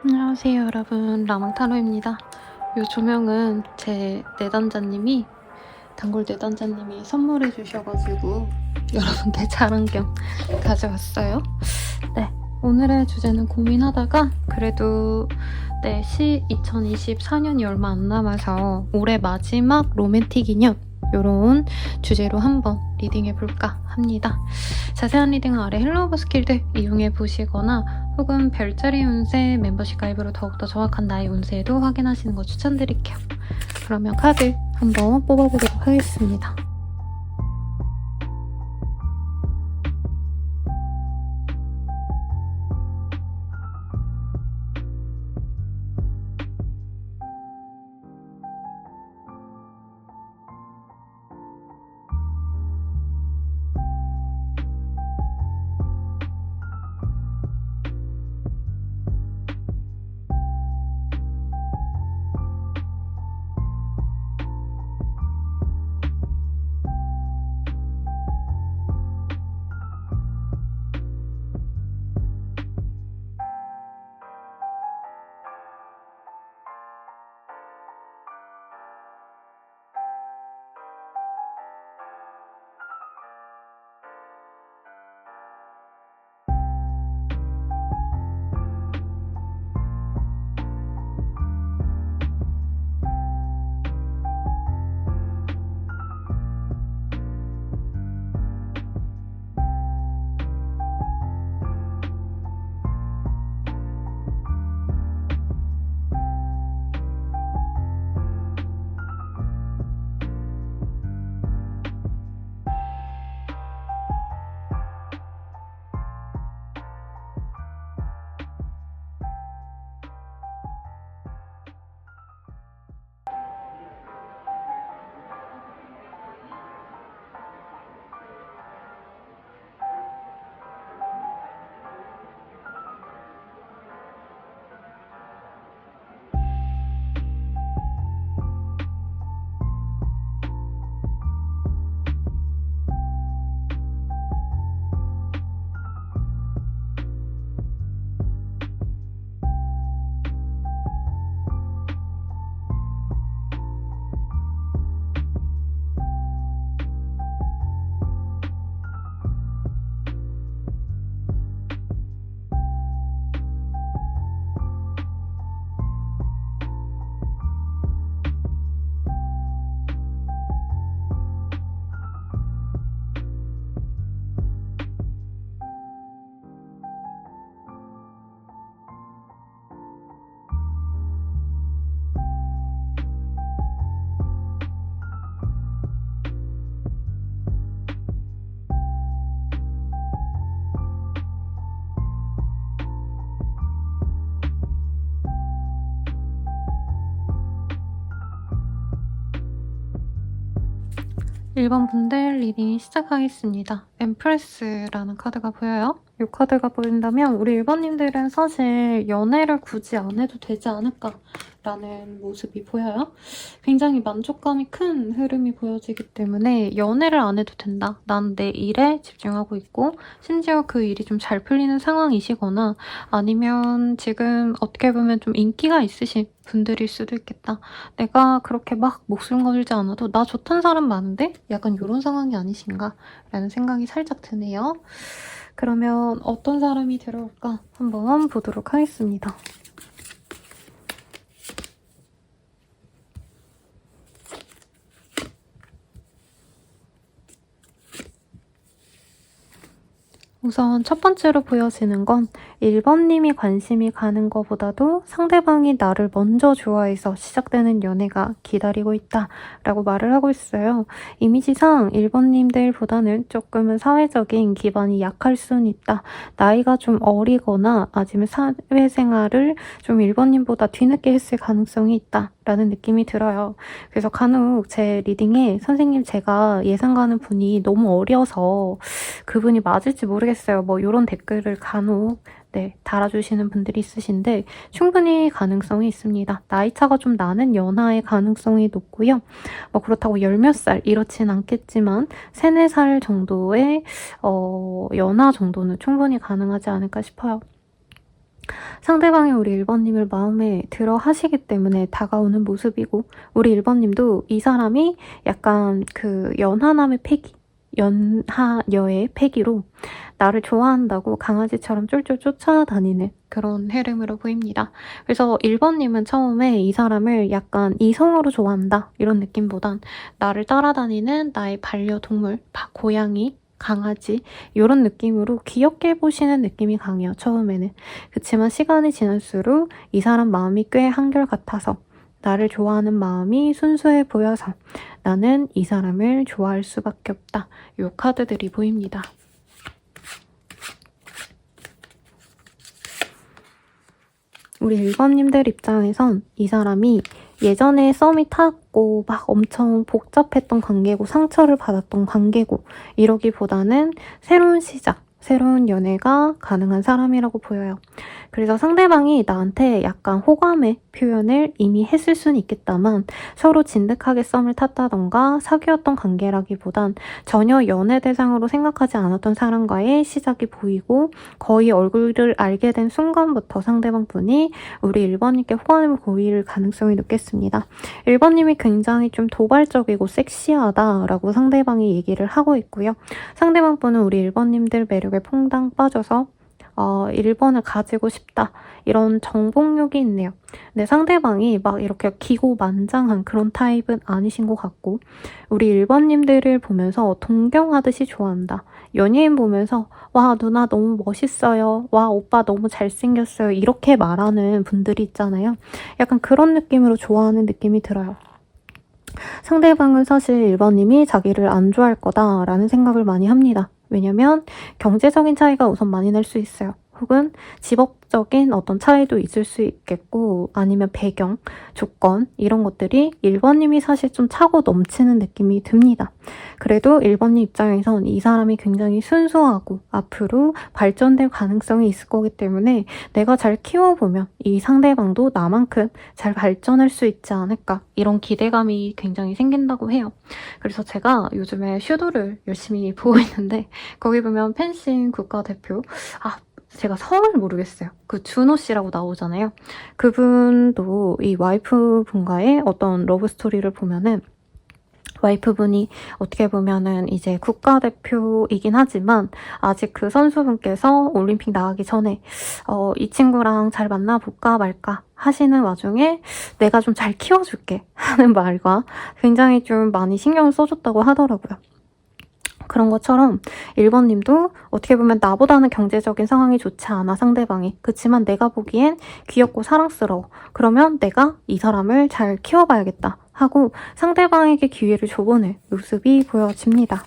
안녕하세요 여러분, 라망타로입니다. 이 조명은 제 내담자님이, 단골 내담자님이 선물해 주셔가지고 여러분께 자랑 겸 가져왔어요. 네, 오늘의 주제는 고민하다가 그래도 2024년이 얼마 안 남아서 올해 마지막 로맨틱 인연 요런 주제로 한번 리딩해볼까 합니다. 자세한 리딩은 아래 헬로우 버스킬드 이용해보시거나 혹은 별자리 운세 멤버십 가입으로 더욱더 정확한 나의 운세도 확인하시는 거 추천드릴게요. 그러면 카드 한번 뽑아보도록 하겠습니다. 일 번 분들 리딩 시작하겠습니다. 엠프레스라는 카드가 보여요. 이 카드가 보인다면 우리 1번님들은 사실 연애를 굳이 안 해도 되지 않을까라는 모습이 보여요. 굉장히 만족감이 큰 흐름이 보여지기 때문에 연애를 안 해도 된다. 난 내 일에 집중하고 있고 심지어 그 일이 좀 잘 풀리는 상황이시거나 아니면 지금 어떻게 보면 좀 인기가 있으신 분들일 수도 있겠다. 내가 그렇게 막 목숨 걸지 않아도 나 좋던 사람 많은데? 약간 이런 상황이 아니신가? 라는 생각이 살짝 드네요. 그러면 어떤 사람이 들어올까 한번 보도록 하겠습니다. 우선 첫 번째로 보여지는 건 1번님이 관심이 가는 것보다도 상대방이 나를 먼저 좋아해서 시작되는 연애가 기다리고 있다 라고 말을 하고 있어요. 이미지상 1번님들보다는 조금은 사회적인 기반이 약할 수는 있다. 나이가 좀 어리거나 아니면 사회생활을 좀 1번님보다 뒤늦게 했을 가능성이 있다 라는 느낌이 들어요. 그래서 간혹 제 리딩에 선생님 제가 예상 가는 분이 너무 어려서 그분이 맞을지 모르겠어요. 뭐 이런 댓글을 간혹 달아주시는 분들이 있으신데 충분히 가능성이 있습니다. 나이차가 좀 나는 연하의 가능성이 높고요. 뭐 그렇다고 열 몇 살 이렇진 않겠지만 3, 4살 정도의 연하 정도는 충분히 가능하지 않을까 싶어요. 상대방이 우리 1번님을 마음에 들어 하시기 때문에 다가오는 모습이고, 우리 1번님도 이 사람이 약간 그 연하남의 패기, 연하여의 패기로 나를 좋아한다고 강아지처럼 쫄쫄 쫓아다니는 그런 흐름으로 보입니다. 그래서 1번님은 처음에 이 사람을 약간 이성으로 좋아한다 이런 느낌보단 나를 따라다니는 나의 반려동물, 고양이, 강아지 이런 느낌으로 귀엽게 보시는 느낌이 강해요. 처음에는. 그치만 시간이 지날수록 이 사람 마음이 꽤 한결같아서, 나를 좋아하는 마음이 순수해 보여서 나는 이 사람을 좋아할 수밖에 없다. 이 카드들이 보입니다. 우리 1번님들 입장에선 이 사람이 예전에 썸이 탔고 막 엄청 복잡했던 관계고 상처를 받았던 관계고 이러기보다는 새로운 시작, 새로운 연애가 가능한 사람이라고 보여요. 그래서 상대방이 나한테 약간 호감의 표현을 이미 했을 수는 있겠다만 서로 진득하게 썸을 탔다던가 사귀었던 관계라기보단 전혀 연애 대상으로 생각하지 않았던 사람과의 시작이 보이고, 거의 얼굴을 알게 된 순간부터 상대방 분이 우리 1번님께 호감을 보일 가능성이 높겠습니다. 1번님이 굉장히 좀 도발적이고 섹시하다라고 상대방이 얘기를 하고 있고요. 상대방 분은 우리 1번님들 매력에 퐁당 빠져서 1번을 가지고 싶다 이런 정복욕이 있네요. 근데 상대방이 막 이렇게 기고만장한 그런 타입은 아니신 것 같고, 우리 1번님들을 보면서 동경하듯이 좋아한다. 연예인 보면서 와 누나 너무 멋있어요, 와 오빠 너무 잘생겼어요 이렇게 말하는 분들이 있잖아요. 약간 그런 느낌으로 좋아하는 느낌이 들어요. 상대방은 사실 1번님이 자기를 안 좋아할 거다라는 생각을 많이 합니다. 왜냐면 경제적인 차이가 우선 많이 날 수 있어요. 혹은 직업적인 어떤 차이도 있을 수 있겠고, 아니면 배경, 조건 이런 것들이 1번님이 사실 좀 차고 넘치는 느낌이 듭니다. 그래도 1번님 입장에선 이 사람이 굉장히 순수하고 앞으로 발전될 가능성이 있을 거기 때문에 내가 잘 키워보면 이 상대방도 나만큼 잘 발전할 수 있지 않을까, 이런 기대감이 굉장히 생긴다고 해요. 그래서 제가 요즘에 슈도를 열심히 보고 있는데 거기 보면 펜싱 국가대표, 제가 성을 모르겠어요. 그 준호 씨라고 나오잖아요. 그분도 이 와이프분과의 어떤 러브스토리를 보면은 와이프분이 어떻게 보면은 이제 국가대표이긴 하지만 아직 그 선수분께서 올림픽 나가기 전에 이 친구랑 잘 만나볼까 말까 하시는 와중에 내가 좀 잘 키워줄게 하는 말과 굉장히 좀 많이 신경을 써줬다고 하더라고요. 그런 것처럼 1번님도 어떻게 보면 나보다는 경제적인 상황이 좋지 않아 상대방이. 그치만 내가 보기엔 귀엽고 사랑스러워. 그러면 내가 이 사람을 잘 키워봐야겠다 하고 상대방에게 기회를 줘보는 모습이 보여집니다.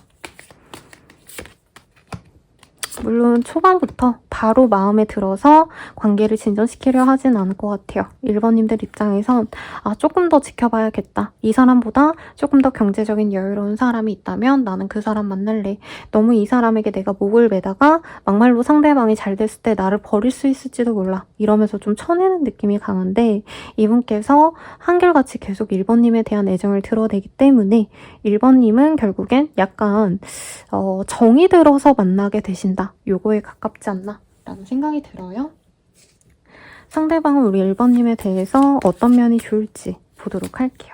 물론 초반부터 바로 마음에 들어서 관계를 진전시키려 하진 않을 것 같아요. 1번님들 입장에선 조금 더 지켜봐야겠다. 이 사람보다 조금 더 경제적인 여유로운 사람이 있다면 나는 그 사람 만날래. 너무 이 사람에게 내가 목을 매다가 막말로 상대방이 잘 됐을 때 나를 버릴 수 있을지도 몰라. 이러면서 좀 쳐내는 느낌이 강한데, 이분께서 한결같이 계속 1번님에 대한 애정을 드러내기 때문에 1번님은 결국엔 약간 정이 들어서 만나게 되신다. 요거에 가깝지 않나 라는 생각이 들어요. 상대방은 우리 1번님에 대해서 어떤 면이 좋을지 보도록 할게요.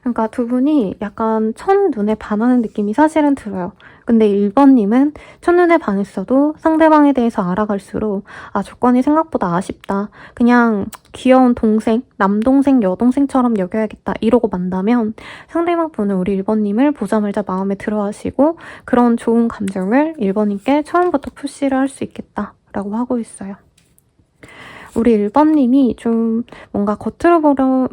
그러니까 두 분이 약간 첫눈에 반하는 느낌이 사실은 들어요. 근데 1번님은 첫눈에 반했어도 상대방에 대해서 알아갈수록 조건이 생각보다 아쉽다. 그냥 귀여운 동생, 남동생, 여동생처럼 여겨야겠다. 이러고 만나면 상대방 분은 우리 1번님을 보자마자 마음에 들어 하시고 그런 좋은 감정을 1번님께 처음부터 푸시를 할 수 있겠다 라고 하고 있어요. 우리 1번님이 좀 뭔가 겉으로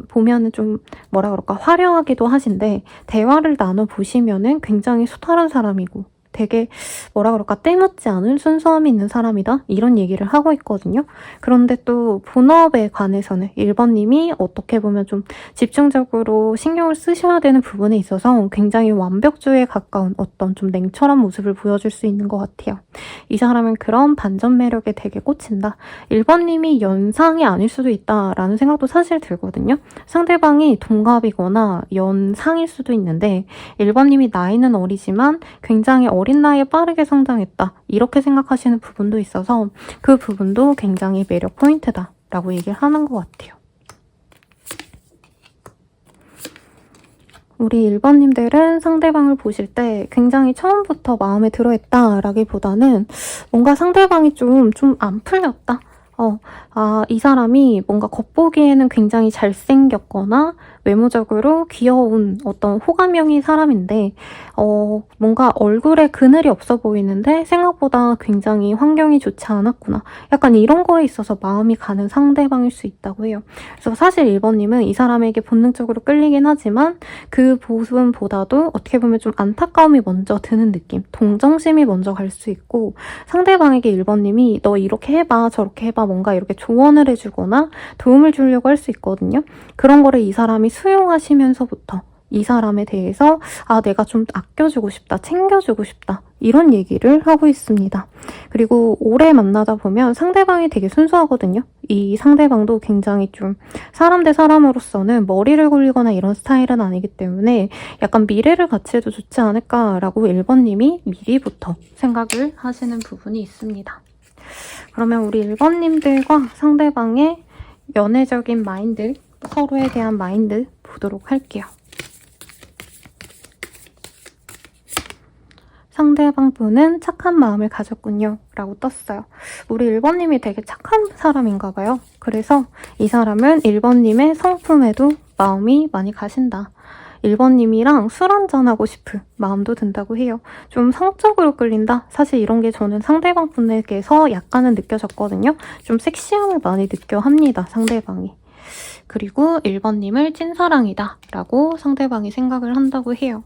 보면은 좀 뭐라 그럴까 화려하기도 하신데, 대화를 나눠보시면은 굉장히 소탈한 사람이고 되게 뭐라 그럴까 때묻지 않은 순수함이 있는 사람이다 이런 얘기를 하고 있거든요. 그런데 또 본업에 관해서는 1번님이 어떻게 보면 좀 집중적으로 신경을 쓰셔야 되는 부분에 있어서 굉장히 완벽주의에 가까운 어떤 좀 냉철한 모습을 보여줄 수 있는 것 같아요. 이 사람은 그런 반전 매력에 되게 꽂힌다. 1번님이 연상이 아닐 수도 있다라는 생각도 사실 들거든요. 상대방이 동갑이거나 연상일 수도 있는데 1번님이 나이는 어리지만 굉장히 어린 나이에 빠르게 성장했다. 이렇게 생각하시는 부분도 있어서 그 부분도 굉장히 매력 포인트다 라고 얘기를 하는 것 같아요. 우리 1번님들은 상대방을 보실 때 굉장히 처음부터 마음에 들어했다 라기보다는 뭔가 상대방이 좀 안 풀렸다. 이 사람이 뭔가 겉보기에는 굉장히 잘생겼거나 외모적으로 귀여운 어떤 호감형의 사람인데 뭔가 얼굴에 그늘이 없어 보이는데 생각보다 굉장히 환경이 좋지 않았구나. 약간 이런 거에 있어서 마음이 가는 상대방일 수 있다고 해요. 그래서 사실 1번님은 이 사람에게 본능적으로 끌리긴 하지만 그 부분보다도 어떻게 보면 좀 안타까움이 먼저 드는 느낌, 동정심이 먼저 갈 수 있고 상대방에게 1번님이 너 이렇게 해봐 저렇게 해봐 뭔가 이렇게 조언을 해주거나 도움을 주려고 할 수 있거든요. 그런 거를 이 사람이 수용하시면서부터 이 사람에 대해서 내가 좀 아껴주고 싶다, 챙겨주고 싶다 이런 얘기를 하고 있습니다. 그리고 오래 만나다 보면 상대방이 되게 순수하거든요. 이 상대방도 굉장히 좀 사람 대 사람으로서는 머리를 굴리거나 이런 스타일은 아니기 때문에 약간 미래를 같이 해도 좋지 않을까라고 1번님이 미리부터 생각을 하시는 부분이 있습니다. 그러면 우리 1번님들과 상대방의 연애적인 마인드, 서로에 대한 마인드 보도록 할게요. 상대방 분은 착한 마음을 가졌군요 라고 떴어요. 우리 1번님이 되게 착한 사람인가 봐요. 그래서 이 사람은 1번님의 성품에도 마음이 많이 가신다. 1번님이랑 술 한잔하고 싶은 마음도 든다고 해요. 좀 성적으로 끌린다? 사실 이런 게 저는 상대방 분에게서 약간은 느껴졌거든요. 좀 섹시함을 많이 느껴 합니다, 상대방이. 그리고 1번님을 찐사랑이다 라고 상대방이 생각을 한다고 해요.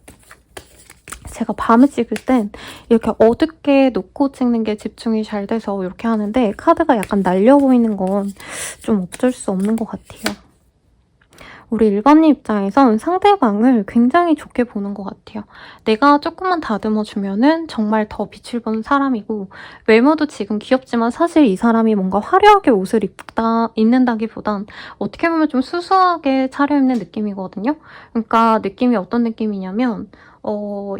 제가 밤에 찍을 땐 이렇게 어둡게 놓고 찍는 게 집중이 잘 돼서 이렇게 하는데 카드가 약간 날려 보이는 건 좀 어쩔 수 없는 것 같아요. 우리 1번님 입장에선 상대방을 굉장히 좋게 보는 것 같아요. 내가 조금만 다듬어주면은 정말 더 빛을 보는 사람이고 외모도 지금 귀엽지만 사실 이 사람이 뭔가 화려하게 옷을 입는다기보단 어떻게 보면 좀 수수하게 차려입는 느낌이거든요. 그러니까 느낌이 어떤 느낌이냐면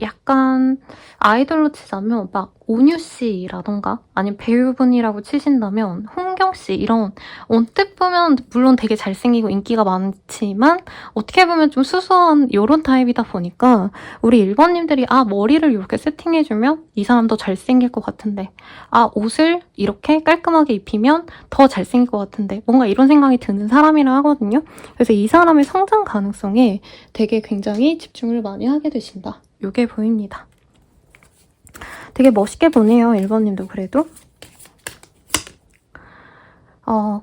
약간 아이돌로 치자면 막 온유 씨라던가 아니면 배우분이라고 치신다면 홍경 씨 이런 언뜻 보면 물론 되게 잘생기고 인기가 많지만 어떻게 보면 좀 수수한 이런 타입이다 보니까 우리 1번님들이 머리를 이렇게 세팅해주면 이 사람 더 잘생길 것 같은데 옷을 이렇게 깔끔하게 입히면 더 잘생길 것 같은데 뭔가 이런 생각이 드는 사람이라 하거든요. 그래서 이 사람의 성장 가능성에 되게 굉장히 집중을 많이 하게 되신다. 이게 보입니다. 되게 멋있게 보네요. 1번님도 그래도.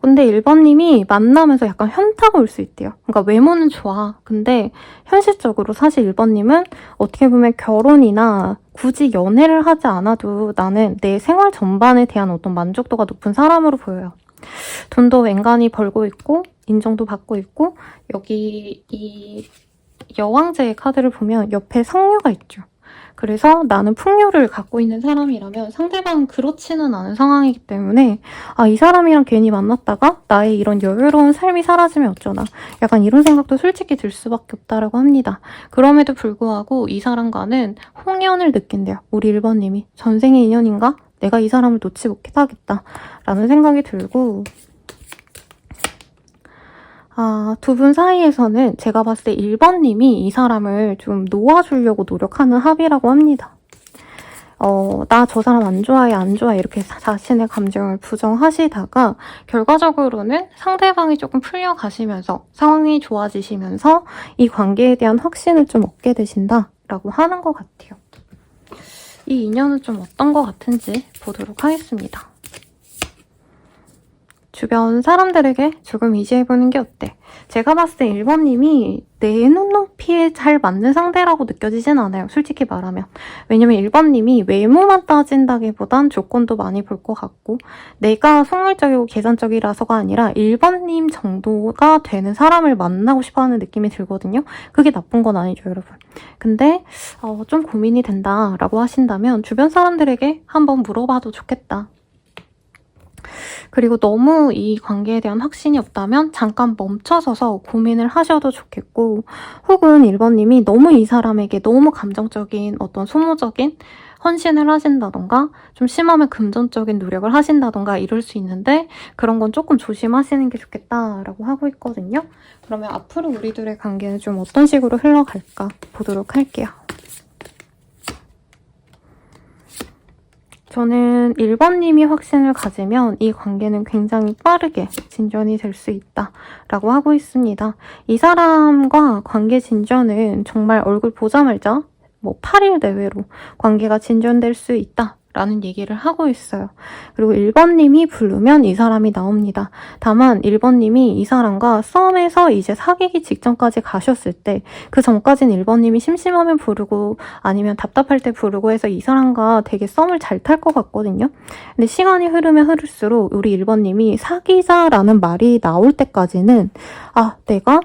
근데 1번님이 만나면서 약간 현타가 올 수 있대요. 그러니까 외모는 좋아. 근데 현실적으로 사실 1번님은 어떻게 보면 결혼이나 굳이 연애를 하지 않아도 나는 내 생활 전반에 대한 어떤 만족도가 높은 사람으로 보여요. 돈도 앵간히 벌고 있고 인정도 받고 있고 여기 이 여왕제의 카드를 보면 옆에 성녀가 있죠. 그래서 나는 풍요를 갖고 있는 사람이라면 상대방은 그렇지는 않은 상황이기 때문에 이 사람이랑 괜히 만났다가 나의 이런 여유로운 삶이 사라지면 어쩌나 약간 이런 생각도 솔직히 들 수밖에 없다라고 합니다. 그럼에도 불구하고 이 사람과는 홍연을 느낀대요. 우리 1번님이 전생의 인연인가? 내가 이 사람을 놓지 못하겠다 라는 생각이 들고 두 분 사이에서는 제가 봤을 때 1번님이 이 사람을 좀 놓아주려고 노력하는 합이라고 합니다. 나 저 사람 안 좋아해, 안 좋아해 이렇게 자신의 감정을 부정하시다가 결과적으로는 상대방이 조금 풀려가시면서 상황이 좋아지시면서 이 관계에 대한 확신을 좀 얻게 되신다라고 하는 것 같아요. 이 인연은 좀 어떤 것 같은지 보도록 하겠습니다. 주변 사람들에게 조금 의지해보는 게 어때? 제가 봤을 때 1번님이 내 눈높이에 잘 맞는 상대라고 느껴지진 않아요. 솔직히 말하면. 왜냐면 1번님이 외모만 따진다기보단 조건도 많이 볼 것 같고 내가 속물적이고 계산적이라서가 아니라 1번님 정도가 되는 사람을 만나고 싶어하는 느낌이 들거든요. 그게 나쁜 건 아니죠, 여러분. 근데 좀 고민이 된다라고 하신다면 주변 사람들에게 한번 물어봐도 좋겠다. 그리고 너무 이 관계에 대한 확신이 없다면 잠깐 멈춰서서 고민을 하셔도 좋겠고 혹은 1번님이 너무 이 사람에게 너무 감정적인 어떤 소모적인 헌신을 하신다던가 좀 심하면 금전적인 노력을 하신다던가 이럴 수 있는데 그런 건 조금 조심하시는 게 좋겠다라고 하고 있거든요. 그러면 앞으로 우리들의 관계는 좀 어떤 식으로 흘러갈까 보도록 할게요. 저는 1번님이 확신을 가지면 이 관계는 굉장히 빠르게 진전이 될 수 있다라고 하고 있습니다. 이 사람과 관계 진전은 정말 얼굴 보자마자 8일 내외로 관계가 진전될 수 있다라는 얘기를 하고 있어요. 그리고 1번님이 부르면 이 사람이 나옵니다. 다만 1번님이 이 사람과 썸에서 이제 사귀기 직전까지 가셨을 때 그 전까지는 1번님이 심심하면 부르고 아니면 답답할 때 부르고 해서 이 사람과 되게 썸을 잘 탈 것 같거든요. 근데 시간이 흐르면 흐를수록 우리 1번님이 사귀자라는 말이 나올 때까지는 내가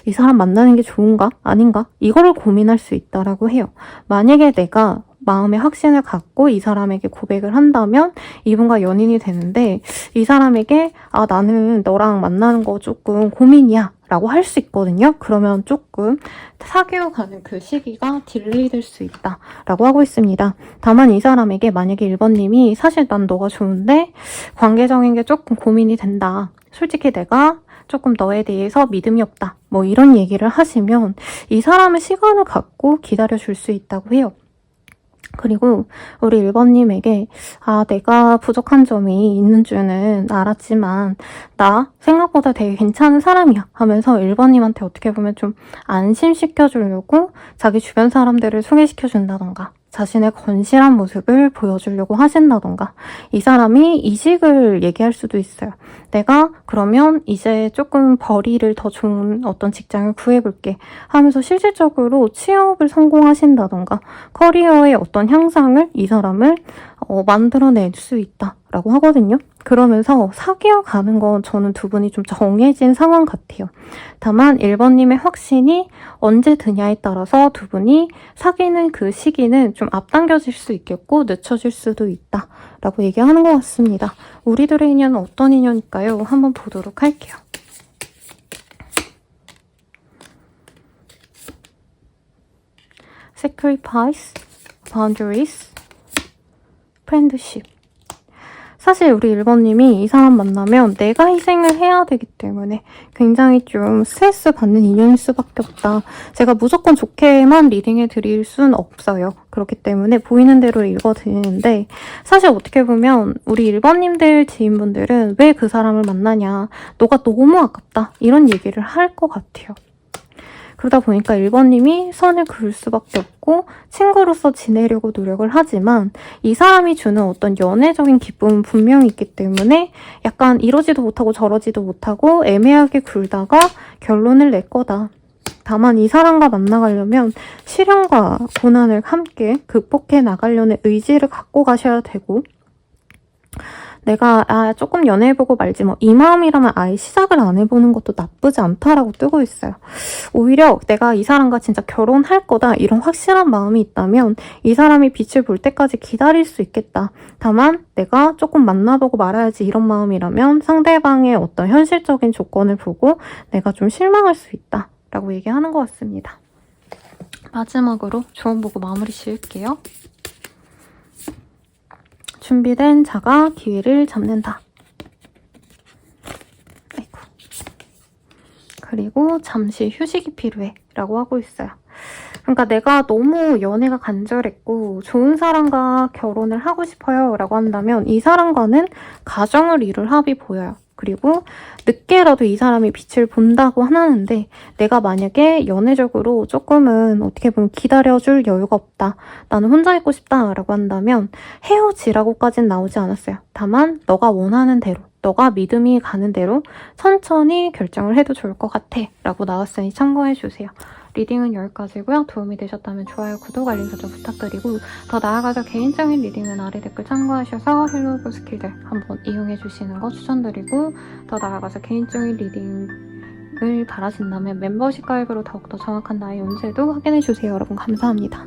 이 사람 만나는 게 좋은가? 아닌가? 이거를 고민할 수 있다라고 해요. 만약에 내가 마음의 확신을 갖고 이 사람에게 고백을 한다면 이분과 연인이 되는데 이 사람에게 나는 너랑 만나는 거 조금 고민이야 라고 할 수 있거든요. 그러면 조금 사귀어가는 그 시기가 딜레이 될 수 있다 라고 하고 있습니다. 다만 이 사람에게 만약에 1번님이 사실 난 너가 좋은데 관계적인 게 조금 고민이 된다. 솔직히 내가 조금 너에 대해서 믿음이 없다. 이런 얘기를 하시면 이 사람은 시간을 갖고 기다려줄 수 있다고 해요. 그리고 우리 1번님에게 내가 부족한 점이 있는 줄은 알았지만 나 생각보다 되게 괜찮은 사람이야 하면서 1번님한테 어떻게 보면 좀 안심시켜주려고 자기 주변 사람들을 소개시켜준다던가 자신의 건실한 모습을 보여주려고 하신다던가 이 사람이 이직을 얘기할 수도 있어요. 내가 그러면 이제 조금 벌이를 더 좋은 어떤 직장을 구해볼게 하면서 실질적으로 취업을 성공하신다던가 커리어의 어떤 향상을 이 사람을 만들어낼 수 있다라고 하거든요. 그러면서 사귀어가는 건 저는 두 분이 좀 정해진 상황 같아요. 다만 1번님의 확신이 언제 드냐에 따라서 두 분이 사귀는 그 시기는 좀 앞당겨질 수 있겠고 늦춰질 수도 있다라고 얘기하는 것 같습니다. 우리들의 인연은 어떤 인연일까요? 한번 보도록 할게요. Sacrifice, Boundaries, Friendship. 사실 우리 1번님이 이 사람 만나면 내가 희생을 해야 되기 때문에 굉장히 좀 스트레스 받는 인연일 수밖에 없다. 제가 무조건 좋게만 리딩해 드릴 순 없어요. 그렇기 때문에 보이는 대로 읽어드리는데 사실 어떻게 보면 우리 1번님들 지인분들은 왜 그 사람을 만나냐. 너가 너무 아깝다. 이런 얘기를 할 것 같아요. 그러다 보니까 1번님이 선을 그을 수밖에 없고 친구로서 지내려고 노력을 하지만 이 사람이 주는 어떤 연애적인 기쁨은 분명히 있기 때문에 약간 이러지도 못하고 저러지도 못하고 애매하게 굴다가 결론을 낼 거다. 다만 이 사람과 만나가려면 시련과 고난을 함께 극복해 나가려는 의지를 갖고 가셔야 되고 내가 조금 연애해보고 말지 이 마음이라면 아예 시작을 안 해보는 것도 나쁘지 않다라고 뜨고 있어요. 오히려 내가 이 사람과 진짜 결혼할 거다 이런 확실한 마음이 있다면 이 사람이 빛을 볼 때까지 기다릴 수 있겠다. 다만 내가 조금 만나보고 말아야지 이런 마음이라면 상대방의 어떤 현실적인 조건을 보고 내가 좀 실망할 수 있다 라고 얘기하는 것 같습니다. 마지막으로 조언 보고 마무리 지을게요. 준비된 자가 기회를 잡는다. 아이고. 그리고 잠시 휴식이 필요해 라고 하고 있어요. 그러니까 내가 너무 연애가 간절했고 좋은 사람과 결혼을 하고 싶어요 라고 한다면 이 사람과는 가정을 이룰 합이 보여요. 그리고 늦게라도 이 사람이 빛을 본다고 하는데 내가 만약에 연애적으로 조금은 어떻게 보면 기다려줄 여유가 없다. 나는 혼자 있고 싶다 라고 한다면 헤어지라고까지는 나오지 않았어요. 다만 너가 원하는 대로 너가 믿음이 가는 대로 천천히 결정을 해도 좋을 것 같아 라고 나왔으니 참고해주세요. 리딩은 여기까지고요. 도움이 되셨다면 좋아요, 구독, 알림 설정 부탁드리고 더 나아가서 개인적인 리딩은 아래 댓글 참고하셔서 헬로우 스킬들 한번 이용해주시는 거 추천드리고 더 나아가서 개인적인 리딩을 바라신다면 멤버십 가입으로 더욱더 정확한 나의 운세도 확인해주세요. 여러분 감사합니다.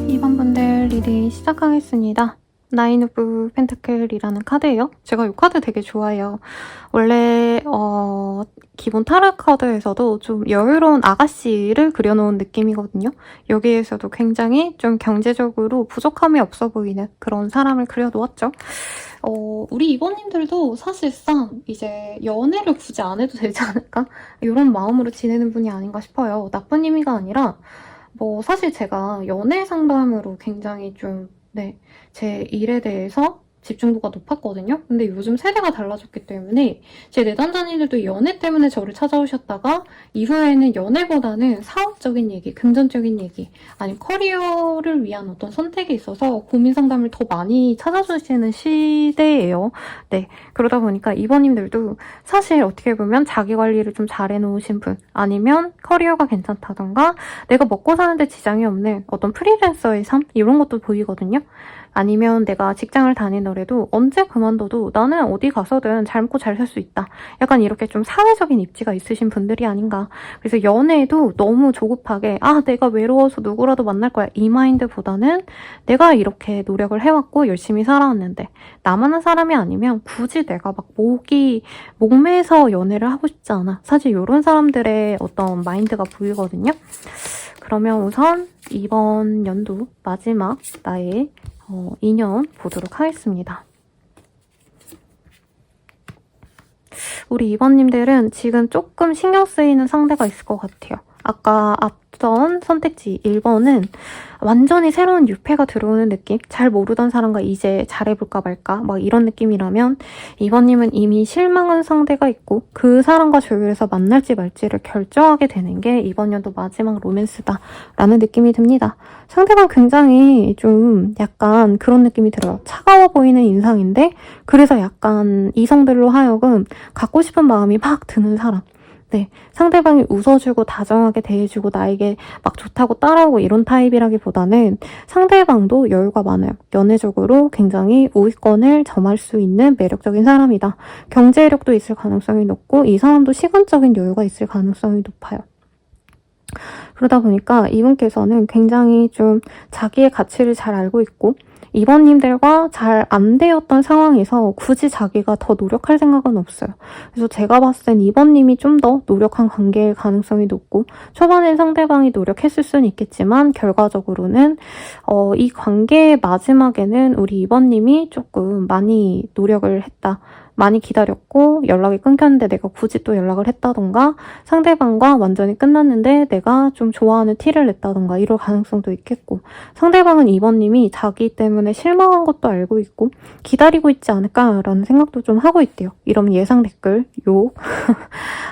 2번분들 리딩 시작하겠습니다. 나인 오브 펜타클이라는 카드예요. 제가 이 카드 되게 좋아해요. 원래 기본 타로 카드에서도 좀 여유로운 아가씨를 그려놓은 느낌이거든요. 여기에서도 굉장히 좀 경제적으로 부족함이 없어 보이는 그런 사람을 그려놓았죠. 우리 이번님들도 사실상 이제 연애를 굳이 안 해도 되지 않을까? 이런 마음으로 지내는 분이 아닌가 싶어요. 나쁜 의미가 아니라 사실 제가 연애 상담으로 굉장히 좀 제 일에 대해서 집중도가 높았거든요. 근데 요즘 세대가 달라졌기 때문에 제 내담자님들도 연애 때문에 저를 찾아오셨다가 이후에는 연애보다는 사업적인 얘기, 금전적인 얘기, 아니면 커리어를 위한 어떤 선택에 있어서 고민 상담을 더 많이 찾아주시는 시대예요. 네, 그러다 보니까 이번님들도 사실 어떻게 보면 자기 관리를 좀 잘 해놓으신 분, 아니면 커리어가 괜찮다던가 내가 먹고 사는데 지장이 없는 어떤 프리랜서의 삶? 이런 것도 보이거든요. 아니면 내가 직장을 다니더라도 언제 그만둬도 나는 어디 가서든 잘 먹고 잘 살 수 있다. 약간 이렇게 좀 사회적인 입지가 있으신 분들이 아닌가. 그래서 연애도 너무 조급하게 내가 외로워서 누구라도 만날 거야. 이 마인드보다는 내가 이렇게 노력을 해왔고 열심히 살아왔는데 나만한 사람이 아니면 굳이 내가 막 목매서 연애를 하고 싶지 않아. 사실 이런 사람들의 어떤 마인드가 보이거든요. 그러면 우선 이번 연도 마지막 나의 인연 보도록 하겠습니다. 우리 이번님들은 지금 조금 신경 쓰이는 상대가 있을 것 같아요. 아까 앞선 선택지 1번은 완전히 새로운 유패가 들어오는 느낌? 잘 모르던 사람과 이제 잘해볼까 말까? 막 이런 느낌이라면 2번님은 이미 실망한 상대가 있고 그 사람과 조율해서 만날지 말지를 결정하게 되는 게 이번 연도 마지막 로맨스다 라는 느낌이 듭니다. 상대방 굉장히 좀 약간 그런 느낌이 들어요. 차가워 보이는 인상인데 그래서 약간 이성들로 하여금 갖고 싶은 마음이 막 드는 사람. 네, 상대방이 웃어주고 다정하게 대해주고 나에게 막 좋다고 따라오고 이런 타입이라기보다는 상대방도 여유가 많아요. 연애적으로 굉장히 우위권을 점할 수 있는 매력적인 사람이다. 경제력도 있을 가능성이 높고 이 사람도 시간적인 여유가 있을 가능성이 높아요. 그러다 보니까 이분께서는 굉장히 좀 자기의 가치를 잘 알고 있고 2번님들과 잘 안 되었던 상황에서 굳이 자기가 더 노력할 생각은 없어요. 그래서 제가 봤을 땐 2번님이 좀 더 노력한 관계일 가능성이 높고 초반엔 상대방이 노력했을 수는 있겠지만 결과적으로는 이 관계의 마지막에는 우리 2번님이 조금 많이 노력을 했다. 많이 기다렸고 연락이 끊겼는데 내가 굳이 또 연락을 했다던가 상대방과 완전히 끝났는데 내가 좀 좋아하는 티를 냈다던가 이럴 가능성도 있겠고 상대방은 2번님이 자기 때문에 실망한 것도 알고 있고 기다리고 있지 않을까라는 생각도 좀 하고 있대요. 이러면 예상 댓글 욕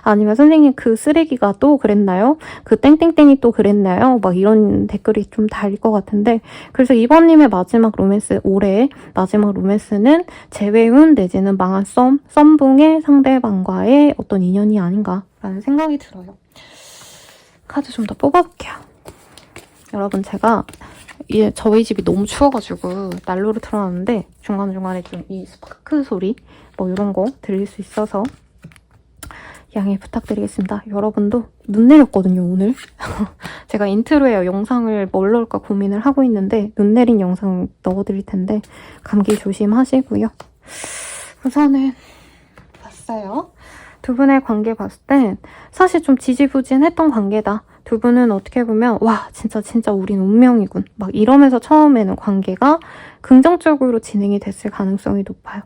아니면 선생님 그 쓰레기가 또 그랬나요? 그 땡땡땡이 또 그랬나요? 막 이런 댓글이 좀 달릴 것 같은데 그래서 2번님의 마지막 로맨스 올해의 마지막 로맨스는 재회운 내지는 망한 썸붕의 상대방과의 어떤 인연이 아닌가라는 생각이 들어요. 카드 좀 더 뽑아볼게요. 여러분 제가 저희 집이 너무 추워가지고 난로를 틀어놨는데 중간중간에 좀 이 스파크 소리 뭐 이런 거 들릴 수 있어서 양해 부탁드리겠습니다. 여러분도 눈 내렸거든요, 오늘. 제가 인트로에 영상을 뭘 넣을까 고민을 하고 있는데 눈 내린 영상 넣어드릴 텐데 감기 조심하시고요. 우선은 봤어요. 두 분의 관계 봤을 땐 사실 좀 지지부진했던 관계다. 두 분은 어떻게 보면 와 진짜 우린 운명이군 막 이러면서 처음에는 관계가 긍정적으로 진행이 됐을 가능성이 높아요.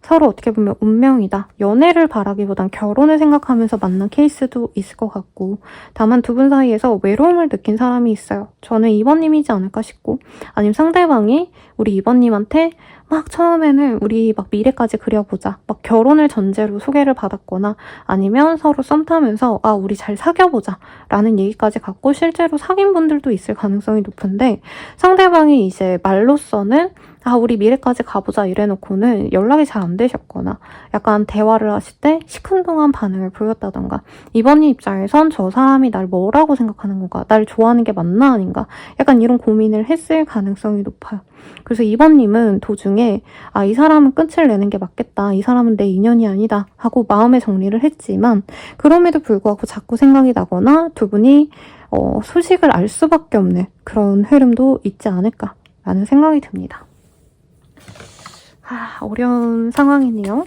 서로 어떻게 보면 운명이다. 연애를 바라기보단 결혼을 생각하면서 만난 케이스도 있을 것 같고 다만 두 분 사이에서 외로움을 느낀 사람이 있어요. 저는 2번님이지 않을까 싶고 아니면 상대방이 우리 2번님한테 막 처음에는 우리 막 미래까지 그려보자 막 결혼을 전제로 소개를 받았거나 아니면 서로 썸 타면서 아 우리 잘 사귀어보자 라는 얘기까지 갖고 실제로 사귄 분들도 있을 가능성이 높은데 상대방이 이제 말로서는 아 우리 미래까지 가보자 이래놓고는 연락이 잘 안 되셨거나 약간 대화를 하실 때 시큰둥한 반응을 보였다던가 2번님 입장에선 저 사람이 날 뭐라고 생각하는 건가 날 좋아하는 게 맞나 아닌가 약간 이런 고민을 했을 가능성이 높아요. 그래서 2번님은 도중에 아 이 사람은 끝을 내는 게 맞겠다 이 사람은 내 인연이 아니다 하고 마음의 정리를 했지만 그럼에도 불구하고 자꾸 생각이 나거나 두 분이 소식을 알 수밖에 없는 그런 흐름도 있지 않을까라는 생각이 듭니다. 어려운 상황이네요.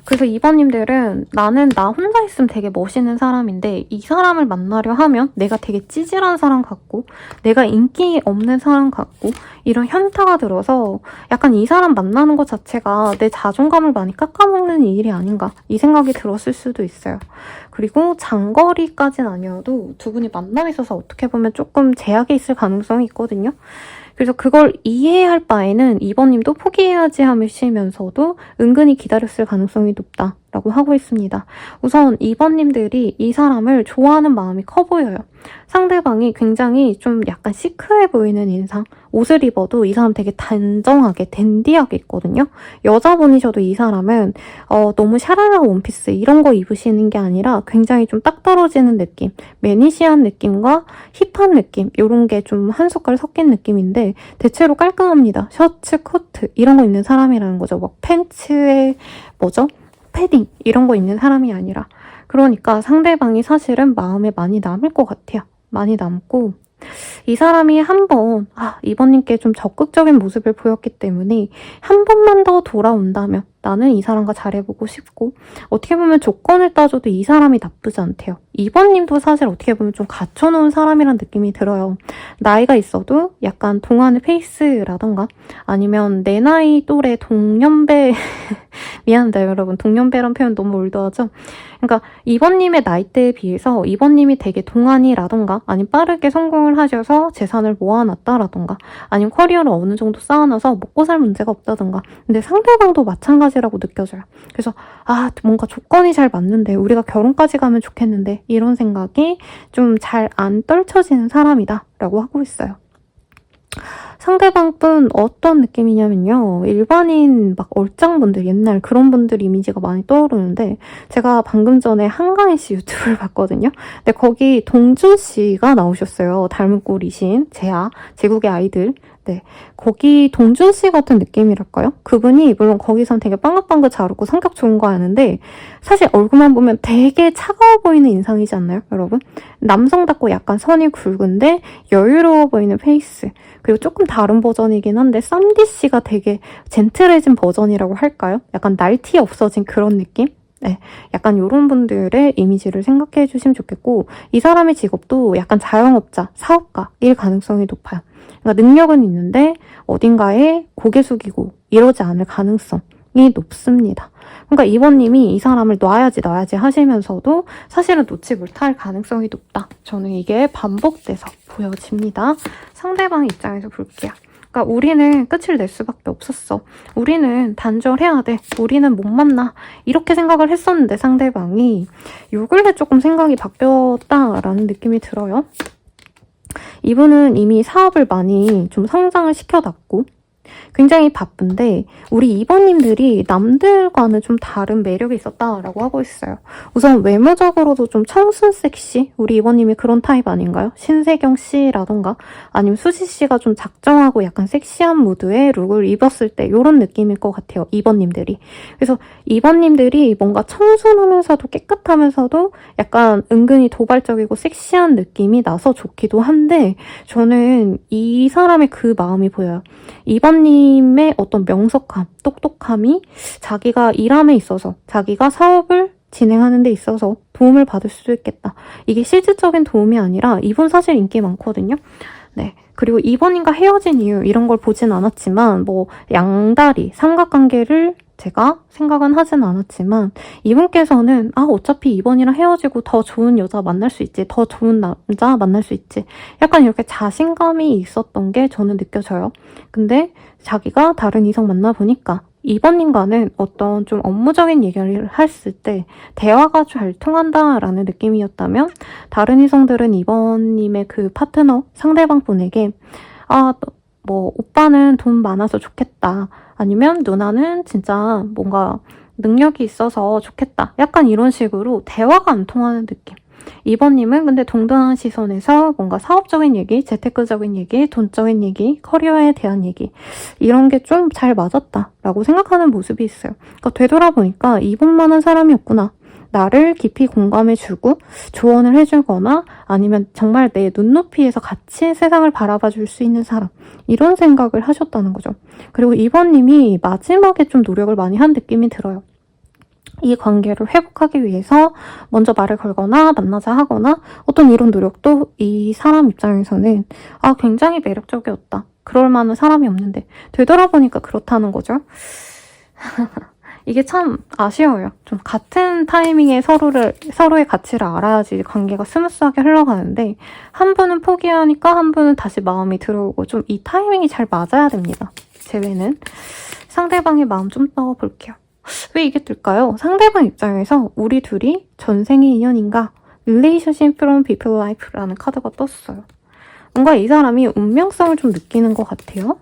그래서 2번님들은 나는 나 혼자 있으면 되게 멋있는 사람인데 이 사람을 만나려 하면 내가 되게 찌질한 사람 같고 내가 인기 없는 사람 같고 이런 현타가 들어서 약간 이 사람 만나는 것 자체가 내 자존감을 많이 깎아먹는 일이 아닌가 이 생각이 들었을 수도 있어요. 그리고 장거리까지는 아니어도 두 분이 만남에 있어서 어떻게 보면 조금 제약이 있을 가능성이 있거든요. 그래서 그걸 이해할 바에는 2번님도 포기해야지 하시면서도 은근히 기다렸을 가능성이 높다라고 하고 있습니다. 우선 2번님들이 이 사람을 좋아하는 마음이 커 보여요. 상대방이 굉장히 좀 약간 시크해 보이는 인상. 옷을 입어도 이 사람 되게 단정하게 댄디하게 있거든요. 여자분이셔도 이 사람은 너무 샤랄라 원피스 이런 거 입으시는 게 아니라 굉장히 좀 딱 떨어지는 느낌, 매니시한 느낌과 힙한 느낌 이런 게 좀 한 숟갈 섞인 느낌인데 대체로 깔끔합니다. 셔츠, 코트 이런 거 입는 사람이라는 거죠. 막 팬츠에 패딩 이런 거 입는 사람이 아니라 그러니까 상대방이 사실은 마음에 많이 남을 것 같아요. 많이 남고 이 사람이 한번 2번님께 좀 적극적인 모습을 보였기 때문에 한 번만 더 돌아온다면 나는 이 사람과 잘해보고 싶고 어떻게 보면 조건을 따져도 이 사람이 나쁘지 않대요. 2번님도 사실 어떻게 보면 좀 갖춰놓은 사람이란 느낌이 들어요. 나이가 있어도 약간 동안의 페이스라던가 아니면 내 나이 또래 동년배 미안합니다 여러분 동년배란 표현 너무 올드하죠? 그러니까 2번님의 나이대에 비해서 2번님이 되게 동안이라던가 아니면 빠르게 성공을 하셔서 재산을 모아놨다라던가 아니면 커리어를 어느 정도 쌓아놔서 먹고 살 문제가 없다던가 근데 상대방도 마찬가지라고 느껴져요. 그래서 뭔가 조건이 잘 맞는데 우리가 결혼까지 가면 좋겠는데 이런 생각이 좀 잘 안 떨쳐지는 사람이다 라고 하고 있어요. 상대방분 어떤 느낌이냐면요. 일반인 막 얼짱분들 옛날 그런 분들 이미지가 많이 떠오르는데 제가 방금 전에 한가인 씨 유튜브를 봤거든요. 근데 거기 동준 씨가 나오셨어요. 닮은 꼴이신 제국의 아이들 네, 거기 동준 씨 같은 느낌이랄까요? 그분이 물론 거기선 되게 빵긋빵긋 잘 웃고 성격 좋은 거 아는데 사실 얼굴만 보면 되게 차가워 보이는 인상이지 않나요, 여러분? 남성답고 약간 선이 굵은데 여유로워 보이는 페이스. 그리고 조금 다른 버전이긴 한데 쌈디 씨가 되게 젠틀해진 버전이라고 할까요? 약간 날티 없어진 그런 느낌? 네, 약간 이런 분들의 이미지를 생각해 주시면 좋겠고 이 사람의 직업도 약간 자영업자, 사업가일 가능성이 높아요. 그러니까 능력은 있는데 어딘가에 고개 숙이고 이러지 않을 가능성이 높습니다. 그러니까 이번님이 이 사람을 놔야지 하시면서도 사실은 놓지 못할 가능성이 높다. 저는 이게 반복돼서 보여집니다. 상대방 입장에서 볼게요. 그러니까 우리는 끝을 낼 수밖에 없었어. 우리는 단절해야 돼. 우리는 못 만나. 이렇게 생각을 했었는데 상대방이 요 근래 조금 생각이 바뀌었다라는 느낌이 들어요. 이분은 이미 사업을 많이 좀 성장을 시켜놨고 굉장히 바쁜데 우리 2번님들이 남들과는 좀 다른 매력이 있었다라고 하고 있어요. 우선 외모적으로도 좀 청순 섹시? 우리 2번님이 그런 타입 아닌가요? 신세경 씨라던가 아니면 수지 씨가 좀 작정하고 약간 섹시한 무드의 룩을 입었을 때 이런 느낌일 것 같아요. 2번님들이. 그래서 2번님들이 뭔가 청순하면서도 깨끗하면서도 약간 은근히 도발적이고 섹시한 느낌이 나서 좋기도 한데 저는 이 사람의 그 마음이 보여요. 2번님의 어떤 명석함, 똑똑함이 자기가 일함에 있어서, 자기가 사업을 진행하는 데 있어서 도움을 받을 수도 있겠다. 이게 실질적인 도움이 아니라 이분 사실 인기 많거든요. 네. 그리고 2번님과 헤어진 이유 이런 걸 보진 않았지만 뭐 양다리, 삼각관계를 제가 생각은 하진 않았지만 이분께서는 어차피 2번이랑 헤어지고 더 좋은 여자 만날 수 있지, 더 좋은 남자 만날 수 있지, 약간 이렇게 자신감이 있었던 게 저는 느껴져요. 근데 자기가 다른 이성 만나보니까 2번님과는 어떤 좀 업무적인 얘기를 했을 때 대화가 잘 통한다라는 느낌이었다면 다른 이성들은 2번님의 그 파트너 상대방 분에게 뭐 오빠는 돈 많아서 좋겠다, 아니면 누나는 진짜 뭔가 능력이 있어서 좋겠다, 약간 이런 식으로 대화가 안 통하는 느낌. 2번님은 근데 동등한 시선에서 뭔가 사업적인 얘기, 재테크적인 얘기, 돈적인 얘기, 커리어에 대한 얘기 이런 게 좀 잘 맞았다라고 생각하는 모습이 있어요. 그러니까 되돌아보니까 2번만한 사람이 없구나. 나를 깊이 공감해주고 조언을 해주거나 아니면 정말 내 눈높이에서 같이 세상을 바라봐 줄 수 있는 사람, 이런 생각을 하셨다는 거죠. 그리고 2번님이 마지막에 좀 노력을 많이 한 느낌이 들어요. 이 관계를 회복하기 위해서 먼저 말을 걸거나 만나자 하거나 어떤 이런 노력도 이 사람 입장에서는 굉장히 매력적이었다. 그럴 만한 사람이 없는데 되돌아보니까 그렇다는 거죠. 이게 참 아쉬워요. 좀 같은 타이밍에 서로의 가치를 알아야지 관계가 스무스하게 흘러가는데 한 분은 포기하니까 한 분은 다시 마음이 들어오고 좀 이 타이밍이 잘 맞아야 됩니다. 제외는. 상대방의 마음 좀 떠볼게요. 왜 이게 뜰까요? 상대방 입장에서 우리 둘이 전생의 인연인가? Relationship from People Life라는 카드가 떴어요. 뭔가 이 사람이 운명성을 좀 느끼는 것 같아요.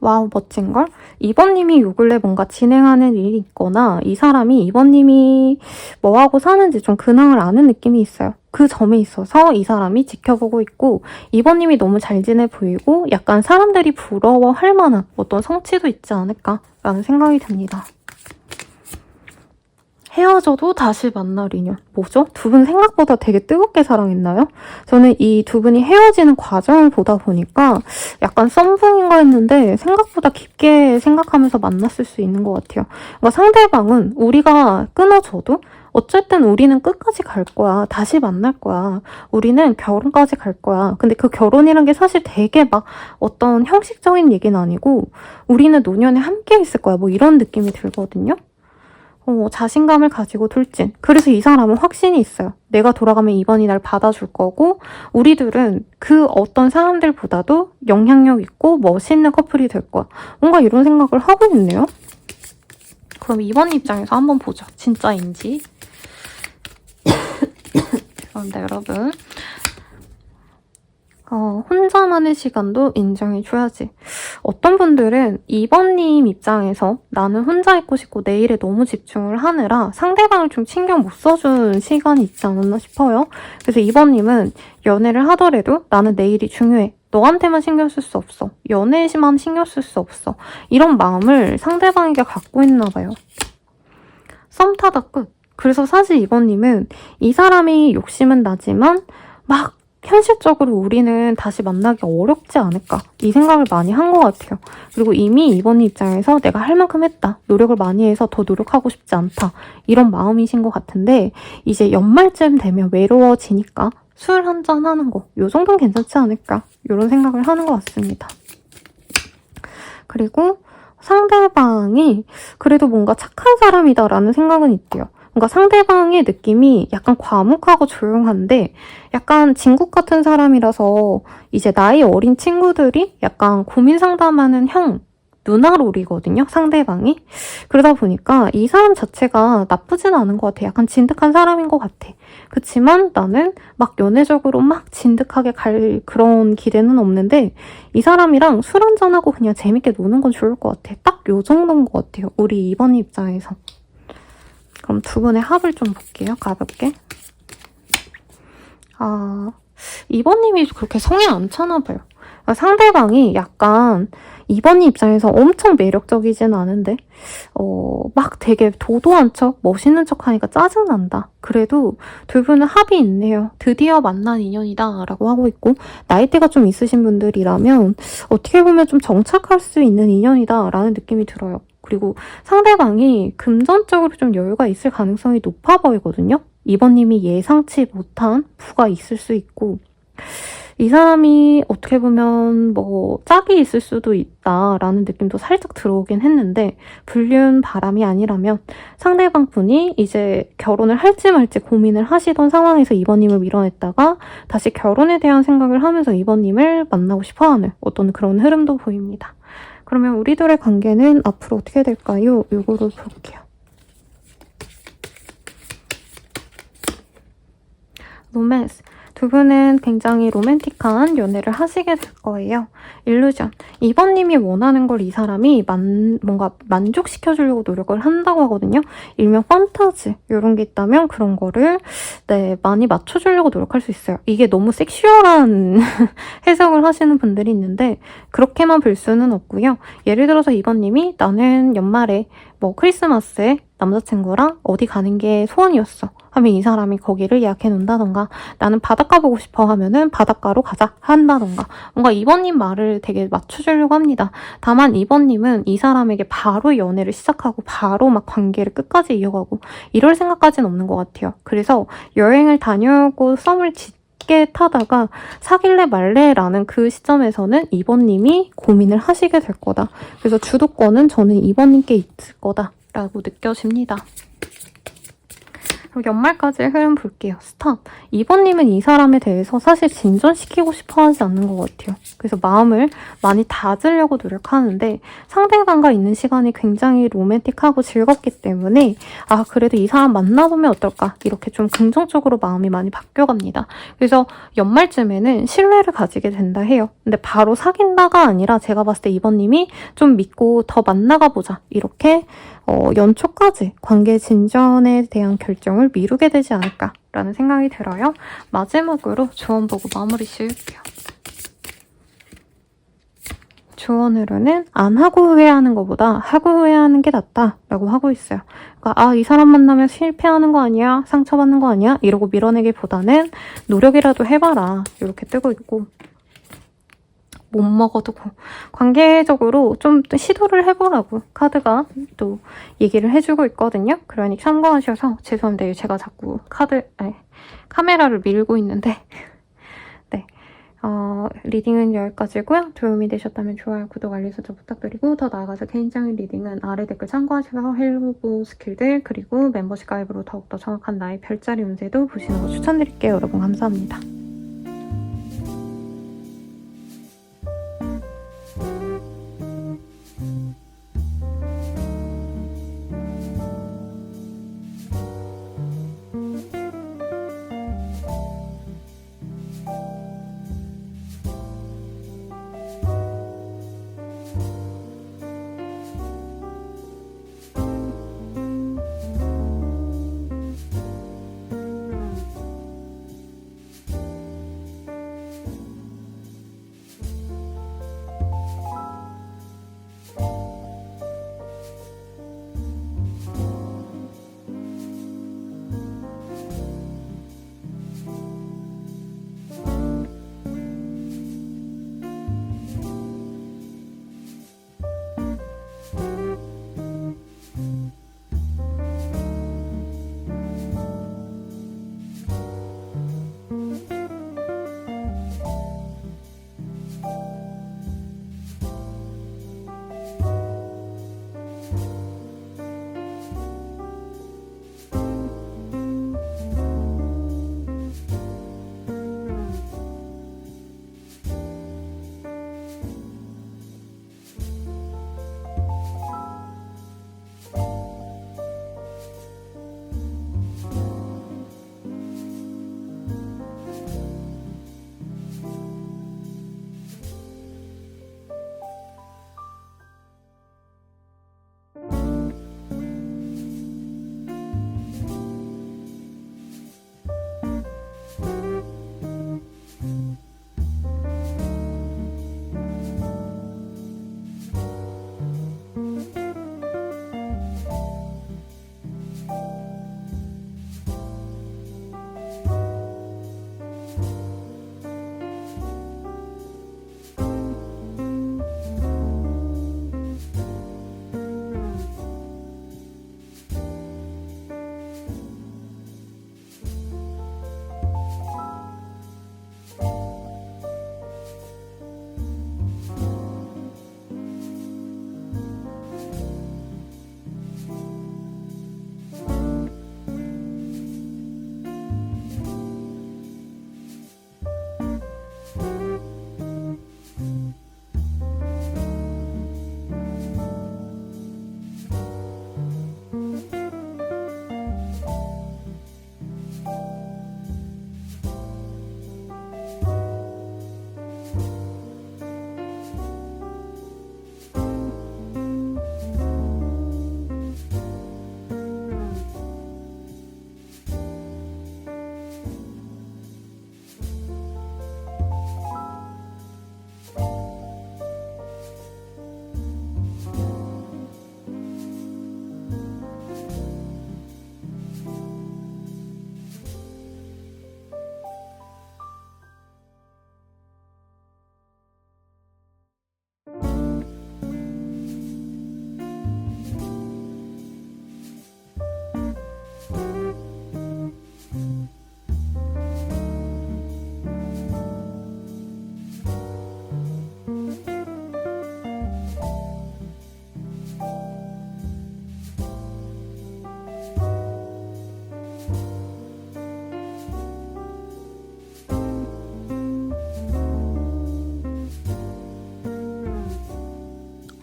와우, 멋진걸? 2번님이 요 근래 뭔가 진행하는 일이 있거나 이 사람이 2번님이 뭐하고 사는지 좀 근황을 아는 느낌이 있어요. 그 점에 있어서 이 사람이 지켜보고 있고 2번님이 너무 잘 지내 보이고 약간 사람들이 부러워할 만한 어떤 성취도 있지 않을까라는 생각이 듭니다. 헤어져도 다시 만날 인연. 뭐죠? 두 분 생각보다 되게 뜨겁게 사랑했나요? 저는 이 두 분이 헤어지는 과정을 보다 보니까 약간 썸씽인가 했는데 생각보다 깊게 생각하면서 만났을 수 있는 것 같아요. 그러니까 상대방은 우리가 끊어져도 어쨌든 우리는 끝까지 갈 거야. 다시 만날 거야. 우리는 결혼까지 갈 거야. 근데 그 결혼이란 게 사실 되게 막 어떤 형식적인 얘기는 아니고 우리는 노년에 함께 있을 거야. 뭐 이런 느낌이 들거든요. 자신감을 가지고 돌진. 그래서 이 사람은 확신이 있어요. 내가 돌아가면 2번이 날 받아줄 거고 우리들은 그 어떤 사람들보다도 영향력 있고 멋있는 커플이 될 거야. 뭔가 이런 생각을 하고 있네요. 그럼 2번 입장에서 한번 보죠. 진짜인지. 죄송합니다, 여러분. 혼자만의 시간도 인정해줘야지. 어떤 분들은 2번님 입장에서 나는 혼자 있고 싶고 내 일에 너무 집중을 하느라 상대방을 좀 신경 못 써준 시간이 있지 않았나 싶어요. 그래서 2번님은 연애를 하더라도 나는 내 일이 중요해. 너한테만 신경 쓸 수 없어. 연애에만 신경 쓸 수 없어. 이런 마음을 상대방에게 갖고 있나 봐요. 썸 타다 끝. 그래서 사실 2번님은 이 사람이 욕심은 나지만 막 현실적으로 우리는 다시 만나기 어렵지 않을까 이 생각을 많이 한 것 같아요. 그리고 이미 2번님 입장에서 내가 할 만큼 했다. 노력을 많이 해서 더 노력하고 싶지 않다. 이런 마음이신 것 같은데 이제 연말쯤 되면 외로워지니까 술 한잔 하는 거 요 정도는 괜찮지 않을까 이런 생각을 하는 것 같습니다. 그리고 상대방이 그래도 뭔가 착한 사람이다라는 생각은 있대요. 뭔가 상대방의 느낌이 약간 과묵하고 조용한데 약간 진국 같은 사람이라서 이제 나이 어린 친구들이 약간 고민 상담하는 형, 누나롤이거든요, 상대방이. 그러다 보니까 이 사람 자체가 나쁘진 않은 것 같아. 약간 진득한 사람인 것 같아. 그치만 나는 막 연애적으로 막 진득하게 갈 그런 기대는 없는데 이 사람이랑 술 한잔하고 그냥 재밌게 노는 건 좋을 것 같아. 딱 요 정도인 것 같아요. 우리 2번 입장에서. 그럼 두 분의 합을 좀 볼게요. 가볍게. 2번님이 그렇게 성에 안 차나 봐요. 상대방이 약간 2번님 입장에서 엄청 매력적이진 않은데 막 되게 도도한 척, 멋있는 척 하니까 짜증난다. 그래도 두 분은 합이 있네요. 드디어 만난 인연이다 라고 하고 있고 나이대가 좀 있으신 분들이라면 어떻게 보면 좀 정착할 수 있는 인연이다 라는 느낌이 들어요. 그리고 상대방이 금전적으로 좀 여유가 있을 가능성이 높아 보이거든요. 2번님이 예상치 못한 부가 있을 수 있고 이 사람이 어떻게 보면 뭐 짝이 있을 수도 있다라는 느낌도 살짝 들어오긴 했는데 불륜 바람이 아니라면 상대방 분이 이제 결혼을 할지 말지 고민을 하시던 상황에서 2번님을 밀어냈다가 다시 결혼에 대한 생각을 하면서 2번님을 만나고 싶어하는 어떤 그런 흐름도 보입니다. 그러면 우리들의 관계는 앞으로 어떻게 될까요? 요거를 볼게요. 로맨스. 두 분은 굉장히 로맨틱한 연애를 하시게 될 거예요. 일루전. 2번님이 원하는 걸 이 사람이 뭔가 만족시켜주려고 노력을 한다고 하거든요. 일명 판타지 이런 게 있다면 그런 거를 많이 맞춰주려고 노력할 수 있어요. 이게 너무 섹슈얼한 해석을 하시는 분들이 있는데 그렇게만 볼 수는 없고요. 예를 들어서 2번님이 나는 연말에 뭐 크리스마스에 남자친구랑 어디 가는 게 소원이었어. 하면 이 사람이 거기를 예약해 놓는다던가 나는 바닷가 보고 싶어 하면은 바닷가로 가자 한다던가 뭔가 2번님 말을 되게 맞춰주려고 합니다. 다만 2번님은 이 사람에게 바로 연애를 시작하고 바로 막 관계를 끝까지 이어가고 이럴 생각까지는 없는 것 같아요. 그래서 여행을 다녀오고 썸을 짓게 타다가 사귈래 말래라는 그 시점에서는 2번님이 고민을 하시게 될 거다. 그래서 주도권은 저는 2번님께 있을 거다라고 느껴집니다. 그리고 연말까지의 흐름 볼게요. 스탑. 2번님은 이 사람에 대해서 사실 진전시키고 싶어 하지 않는 것 같아요. 그래서 마음을 많이 다지려고 노력하는데 상대방과 있는 시간이 굉장히 로맨틱하고 즐겁기 때문에 그래도 이 사람 만나보면 어떨까? 이렇게 좀 긍정적으로 마음이 많이 바뀌어갑니다. 그래서 연말쯤에는 신뢰를 가지게 된다 해요. 근데 바로 사귄다가 아니라 제가 봤을 때 2번님이 좀 믿고 더 만나가 보자. 이렇게 연초까지 관계 진전에 대한 결정을 미루게 되지 않을까라는 생각이 들어요. 마지막으로 조언 보고 마무리 지을게요. 조언으로는 안 하고 후회하는 것보다 하고 후회하는 게 낫다라고 하고 있어요. 그러니까 이 사람 만나면 실패하는 거 아니야? 상처받는 거 아니야? 이러고 밀어내기보다는 노력이라도 해봐라. 이렇게 뜨고 있고 못 먹어도 관계적으로 좀 시도를 해보라고 카드가 또 얘기를 해주고 있거든요. 그러니 참고하셔서 죄송한데 제가 자꾸 카메라를 밀고 있는데 네, 리딩은 여기까지고요. 도움이 되셨다면 좋아요, 구독, 알림 설정 부탁드리고 더 나아가서 개인적인 리딩은 아래 댓글 참고하셔서 헬로보 스킬들 그리고 멤버십 가입으로 더욱더 정확한 나의 별자리 운세도 보시는 거 추천드릴게요. 여러분 감사합니다.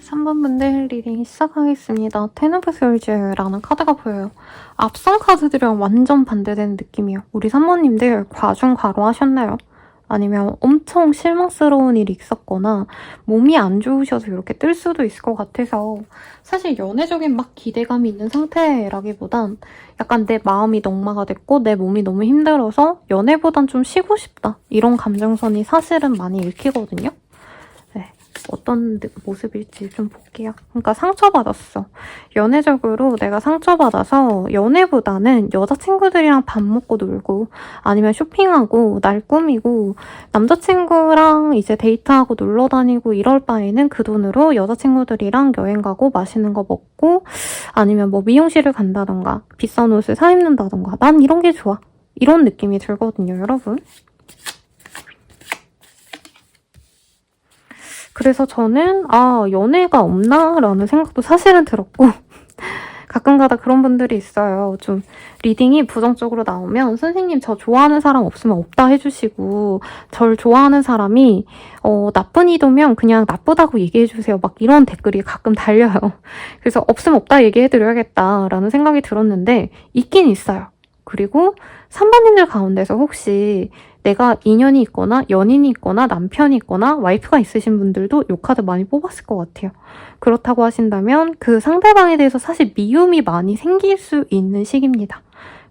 3번분들 리딩 시작하겠습니다. 텐 오브 솔즈라는 카드가 보여요. 앞선 카드들이랑 완전 반대되는 느낌이에요. 우리 3번님들 과중과로 하셨나요? 아니면 엄청 실망스러운 일이 있었거나 몸이 안 좋으셔서 이렇게 뜰 수도 있을 것 같아서 사실 연애적인 막 기대감이 있는 상태라기보단 약간 내 마음이 넉마가 됐고 내 몸이 너무 힘들어서 연애보단 좀 쉬고 싶다 이런 감정선이 사실은 많이 읽히거든요. 어떤 모습일지 좀 볼게요. 그러니까 상처받았어. 연애적으로 내가 상처받아서 연애보다는 여자친구들이랑 밥 먹고 놀고 아니면 쇼핑하고 날 꾸미고 남자친구랑 이제 데이트하고 놀러 다니고 이럴 바에는 그 돈으로 여자친구들이랑 여행 가고 맛있는 거 먹고 아니면 뭐 미용실을 간다던가 비싼 옷을 사 입는다던가 난 이런 게 좋아. 이런 느낌이 들거든요, 여러분. 그래서 저는 연애가 없나? 라는 생각도 사실은 들었고 가끔가다 그런 분들이 있어요. 좀 리딩이 부정적으로 나오면 선생님 저 좋아하는 사람 없으면 없다 해주시고 절 좋아하는 사람이 나쁜 이도면 그냥 나쁘다고 얘기해주세요. 막 이런 댓글이 가끔 달려요. 그래서 없으면 없다 얘기해드려야겠다라는 생각이 들었는데 있긴 있어요. 그리고 3번님들 가운데서 혹시 내가 인연이 있거나 연인이 있거나 남편이 있거나 와이프가 있으신 분들도 이 카드 많이 뽑았을 것 같아요. 그렇다고 하신다면 그 상대방에 대해서 사실 미움이 많이 생길 수 있는 시기입니다.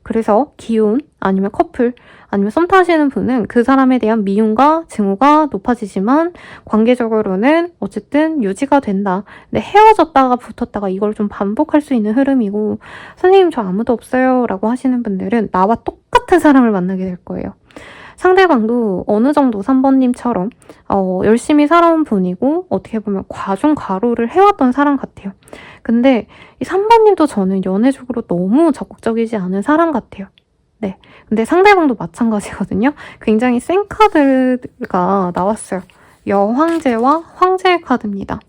그래서 기혼 아니면 커플 아니면 썸 타시는 분은 그 사람에 대한 미움과 증오가 높아지지만 관계적으로는 어쨌든 유지가 된다. 근데 헤어졌다가 붙었다가 이걸 좀 반복할 수 있는 흐름이고 선생님 저 아무도 없어요 라고 하시는 분들은 나와 똑같은 사람을 만나게 될 거예요. 상대방도 어느 정도 3번님처럼 열심히 살아온 분이고 어떻게 보면 과중과로를 해왔던 사람 같아요. 근데 이 3번님도 저는 연애적으로 너무 적극적이지 않은 사람 같아요. 네, 근데 상대방도 마찬가지거든요. 굉장히 센 카드가 나왔어요. 여황제와 황제의 카드입니다.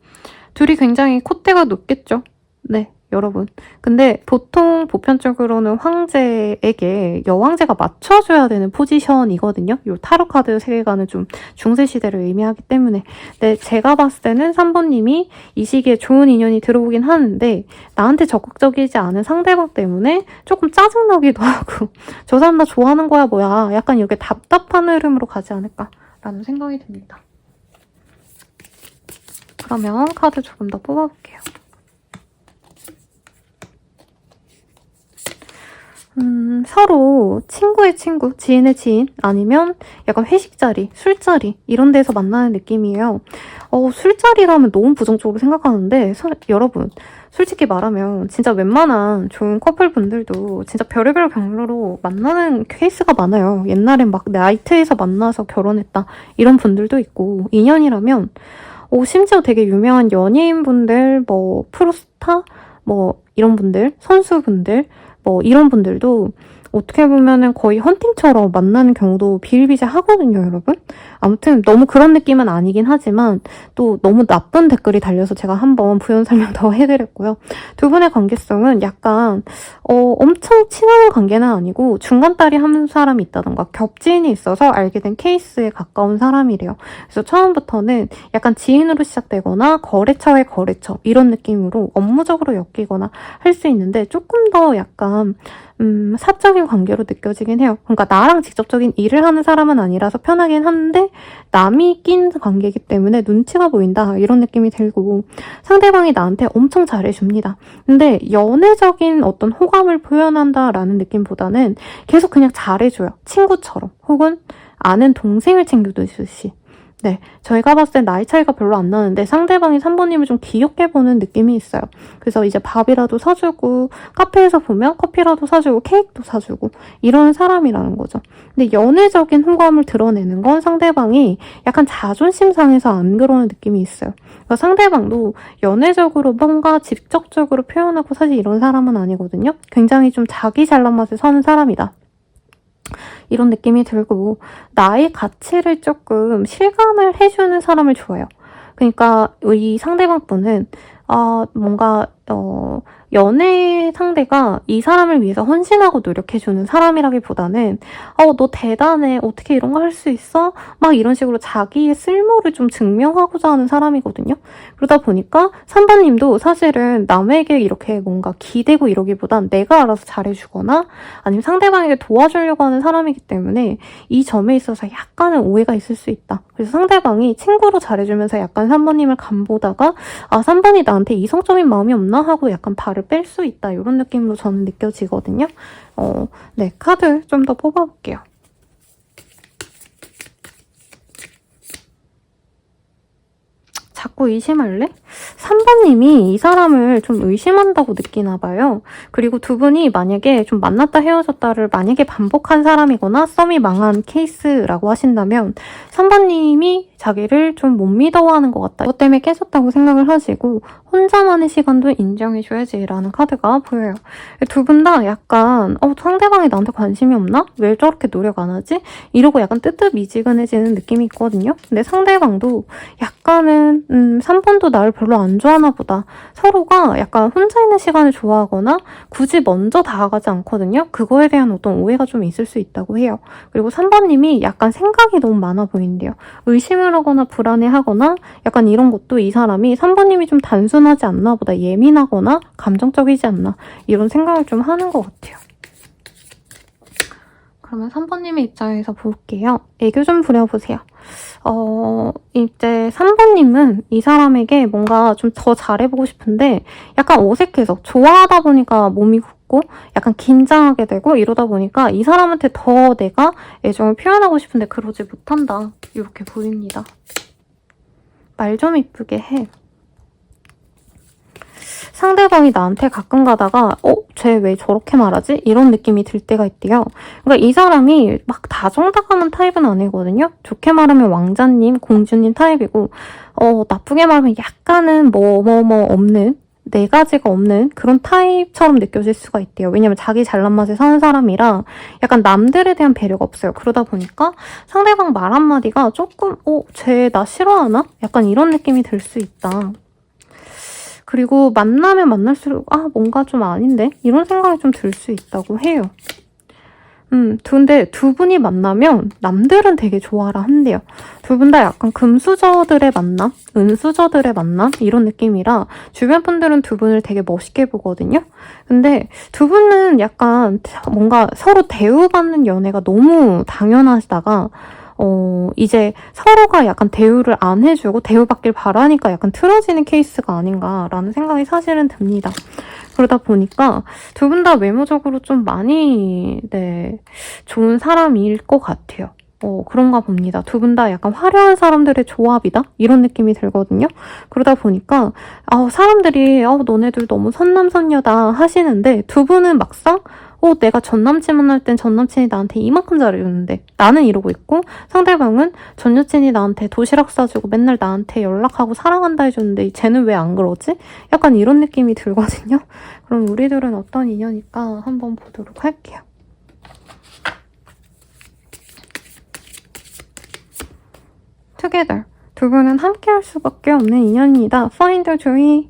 둘이 굉장히 콧대가 높겠죠? 네. 여러분. 근데 보통 보편적으로는 황제에게 여왕제가 맞춰줘야 되는 포지션이거든요. 요 타로 카드 세계관은 좀 중세시대를 의미하기 때문에. 근데 제가 봤을 때는 3번님이 이 시기에 좋은 인연이 들어오긴 하는데 나한테 적극적이지 않은 상대방 때문에 조금 짜증나기도 하고 저 사람 나 좋아하는 거야 뭐야 약간 이렇게 답답한 흐름으로 가지 않을까라는 생각이 듭니다. 그러면 카드 조금 더 뽑아볼게요. 서로 친구의 친구, 지인의 지인, 아니면 약간 회식 자리, 술자리 이런 데서 만나는 느낌이에요. 술자리라면 너무 부정적으로 생각하는데 여러분 솔직히 말하면 진짜 웬만한 좋은 커플분들도 진짜 별의별 경로로 만나는 케이스가 많아요. 옛날엔 막 나이트에서 만나서 결혼했다 이런 분들도 있고 인연이라면 심지어 되게 유명한 연예인분들, 뭐 프로스타, 뭐 이런 분들, 선수분들 이런 분들도 어떻게 보면은 거의 헌팅처럼 만나는 경우도 비일비재하거든요, 여러분. 아무튼 너무 그런 느낌은 아니긴 하지만 또 너무 나쁜 댓글이 달려서 제가 한번 부연 설명 더 해드렸고요. 두 분의 관계성은 약간 엄청 친한 관계는 아니고 중간다리 한 사람이 있다던가 겹지인이 있어서 알게 된 케이스에 가까운 사람이래요. 그래서 처음부터는 약간 지인으로 시작되거나 거래처의 거래처 이런 느낌으로 업무적으로 엮이거나 할 수 있는데 조금 더 약간 사적인 관계로 느껴지긴 해요. 그러니까 나랑 직접적인 일을 하는 사람은 아니라서 편하긴 한데 남이 낀 관계이기 때문에 눈치가 보인다 이런 느낌이 들고 상대방이 나한테 엄청 잘해줍니다. 근데 연애적인 어떤 호감을 표현한다라는 느낌보다는 계속 그냥 잘해줘요. 친구처럼 혹은 아는 동생을 챙겨주듯이. 네, 저희가 봤을 땐 나이 차이가 별로 안 나는데 상대방이 3번님을 좀 귀엽게 보는 느낌이 있어요. 그래서 이제 밥이라도 사주고 카페에서 보면 커피라도 사주고 케이크도 사주고 이런 사람이라는 거죠. 근데 연애적인 호감을 드러내는 건 상대방이 약간 자존심 상해서 안 그러는 느낌이 있어요. 그러니까 상대방도 연애적으로 뭔가 직접적으로 표현하고 사실 이런 사람은 아니거든요. 굉장히 좀 자기 잘난 맛에 사는 사람이다. 이런 느낌이 들고 나의 가치를 조금 실감을 해주는 사람을 좋아해요. 그러니까 이 상대방분은 뭔가 연애 상대가 이 사람을 위해서 헌신하고 노력해주는 사람이라기보다는 너 대단해. 어떻게 이런 거 할 수 있어? 막 이런 식으로 자기의 쓸모를 좀 증명하고자 하는 사람이거든요. 그러다 보니까 3번님도 사실은 남에게 이렇게 뭔가 기대고 이러기보단 내가 알아서 잘해주거나 아니면 상대방에게 도와주려고 하는 사람이기 때문에 이 점에 있어서 약간은 오해가 있을 수 있다. 그래서 상대방이 친구로 잘해주면서 약간 3번님을 간보다가 3번이 나한테 이성적인 마음이 없나 하고 약간 발을 뺄 수 있다. 이런 느낌으로 저는 느껴지거든요. 네, 카드 좀 더 뽑아볼게요. 자꾸 의심할래? 3번님이 이 사람을 좀 의심한다고 느끼나 봐요. 그리고 두 분이 만약에 좀 만났다 헤어졌다를 만약에 반복한 사람이거나 썸이 망한 케이스라고 하신다면 3번님이 자기를 좀 못 믿어하는 것 같다. 그것 때문에 깨졌다고 생각을 하시고 혼자만의 시간도 인정해줘야지 라는 카드가 보여요. 두 분 다 약간 상대방이 나한테 관심이 없나? 왜 저렇게 노력 안 하지? 이러고 약간 뜨뜻미지근해지는 느낌이 있거든요. 근데 상대방도 약간은 3번도 나를 별로 안 좋아하나 보다. 서로가 약간 혼자 있는 시간을 좋아하거나 굳이 먼저 다가가지 않거든요. 그거에 대한 어떤 오해가 좀 있을 수 있다고 해요. 그리고 3번님이 약간 생각이 너무 많아 보인대요. 의심을 하거나 불안해하거나 약간 이런 것도 이 사람이 3번님이 좀 단순하지 않나 보다, 예민하거나 감정적이지 않나 이런 생각을 좀 하는 것 같아요. 그러면 3번님의 입장에서 볼게요. 애교 좀 부려보세요. 이제 3번님은 이 사람에게 뭔가 좀 더 잘해보고 싶은데 약간 어색해서 좋아하다 보니까 몸이 굳고 약간 긴장하게 되고 이러다 보니까 이 사람한테 더 내가 애정을 표현하고 싶은데 그러지 못한다. 이렇게 보입니다. 말 좀 이쁘게 해. 상대방이 나한테 가끔 가다가 쟤 왜 저렇게 말하지? 이런 느낌이 들 때가 있대요. 그러니까 이 사람이 막 다정다감한 타입은 아니거든요. 좋게 말하면 왕자님, 공주님 타입이고 나쁘게 말하면 약간은 뭐 없는, 네 가지가 없는 그런 타입처럼 느껴질 수가 있대요. 왜냐면 자기 잘난 맛에 사는 사람이라 약간 남들에 대한 배려가 없어요. 그러다 보니까 상대방 말 한마디가 조금 쟤 나 싫어하나? 약간 이런 느낌이 들 수 있다. 그리고 만나면 만날수록 뭔가 좀 아닌데? 이런 생각이 좀 들 수 있다고 해요. 근데 두 분이 만나면 남들은 되게 좋아라 한대요. 두 분 다 약간 금수저들의 만남, 은수저들의 만남 이런 느낌이라 주변 분들은 두 분을 되게 멋있게 보거든요. 근데 두 분은 약간 뭔가 서로 대우받는 연애가 너무 당연하시다가 이제 서로가 약간 대우를 안 해주고 대우받길 바라니까 약간 틀어지는 케이스가 아닌가라는 생각이 사실은 듭니다. 그러다 보니까 두 분 다 외모적으로 좀 많이 좋은 사람일 것 같아요. 그런가 봅니다. 두 분 다 약간 화려한 사람들의 조합이다? 이런 느낌이 들거든요. 그러다 보니까 사람들이 너네들 너무 선남선녀다 하시는데 두 분은 막상 내가 전남친 만날 땐 전남친이 나한테 이만큼 잘해줬는데 나는 이러고 있고 상대방은 전 여친이 나한테 도시락 싸주고 맨날 나한테 연락하고 사랑한다 해줬는데 쟤는 왜 안 그러지? 약간 이런 느낌이 들거든요. 그럼 우리들은 어떤 인연일까 한번 보도록 할게요. Together. 두 분은 함께 할 수밖에 없는 인연입니다. Find the joy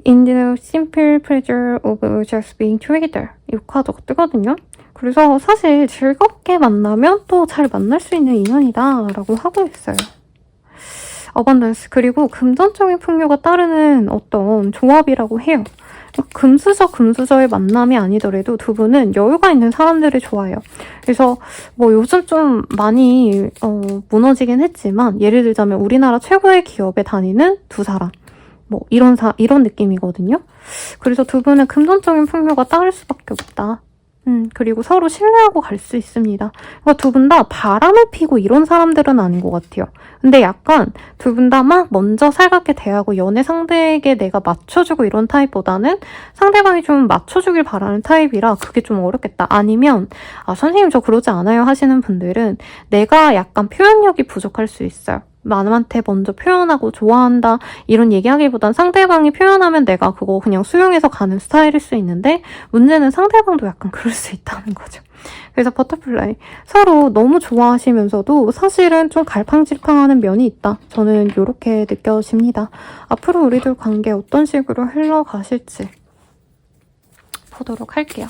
in the simple pleasure of just being together. 이 카드가 뜨거든요. 그래서 사실 즐겁게 만나면 또 잘 만날 수 있는 인연이다 라고 하고 있어요. 어반던스. 그리고 금전적인 풍요가 따르는 어떤 조합이라고 해요. 금수저의 만남이 아니더라도 두 분은 여유가 있는 사람들을 좋아해요. 그래서 뭐 요즘 좀 많이 무너지긴 했지만 예를 들자면 우리나라 최고의 기업에 다니는 두 사람 뭐 이런 느낌이거든요. 그래서 두 분은 금전적인 풍요가 따를 수밖에 없다. 그리고 서로 신뢰하고 갈 수 있습니다. 그러니까 두 분 다 바람을 피고 이런 사람들은 아닌 것 같아요. 근데 약간 두 분 다 막 먼저 살갑게 대하고 연애 상대에게 내가 맞춰주고 이런 타입보다는 상대방이 좀 맞춰주길 바라는 타입이라 그게 좀 어렵겠다. 아니면 선생님 저 그러지 않아요 하시는 분들은 내가 약간 표현력이 부족할 수 있어요. 남한테 먼저 표현하고 좋아한다 이런 얘기하기보단 상대방이 표현하면 내가 그거 그냥 수용해서 가는 스타일일 수 있는데 문제는 상대방도 약간 그럴 수 있다는 거죠. 그래서 버터플라이 서로 너무 좋아하시면서도 사실은 좀 갈팡질팡하는 면이 있다. 저는 이렇게 느껴집니다. 앞으로 우리들 관계 어떤 식으로 흘러가실지 보도록 할게요.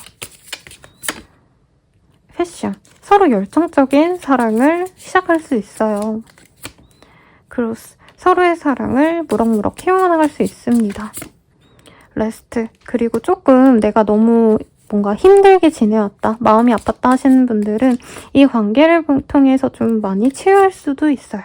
패션 서로 열정적인 사랑을 시작할 수 있어요. 크로스 서로의 사랑을 무럭무럭 키워나갈 수 있습니다. 레스트 그리고 조금 내가 너무 뭔가 힘들게 지내왔다, 마음이 아팠다 하시는 분들은 이 관계를 통해서 좀 많이 치유할 수도 있어요.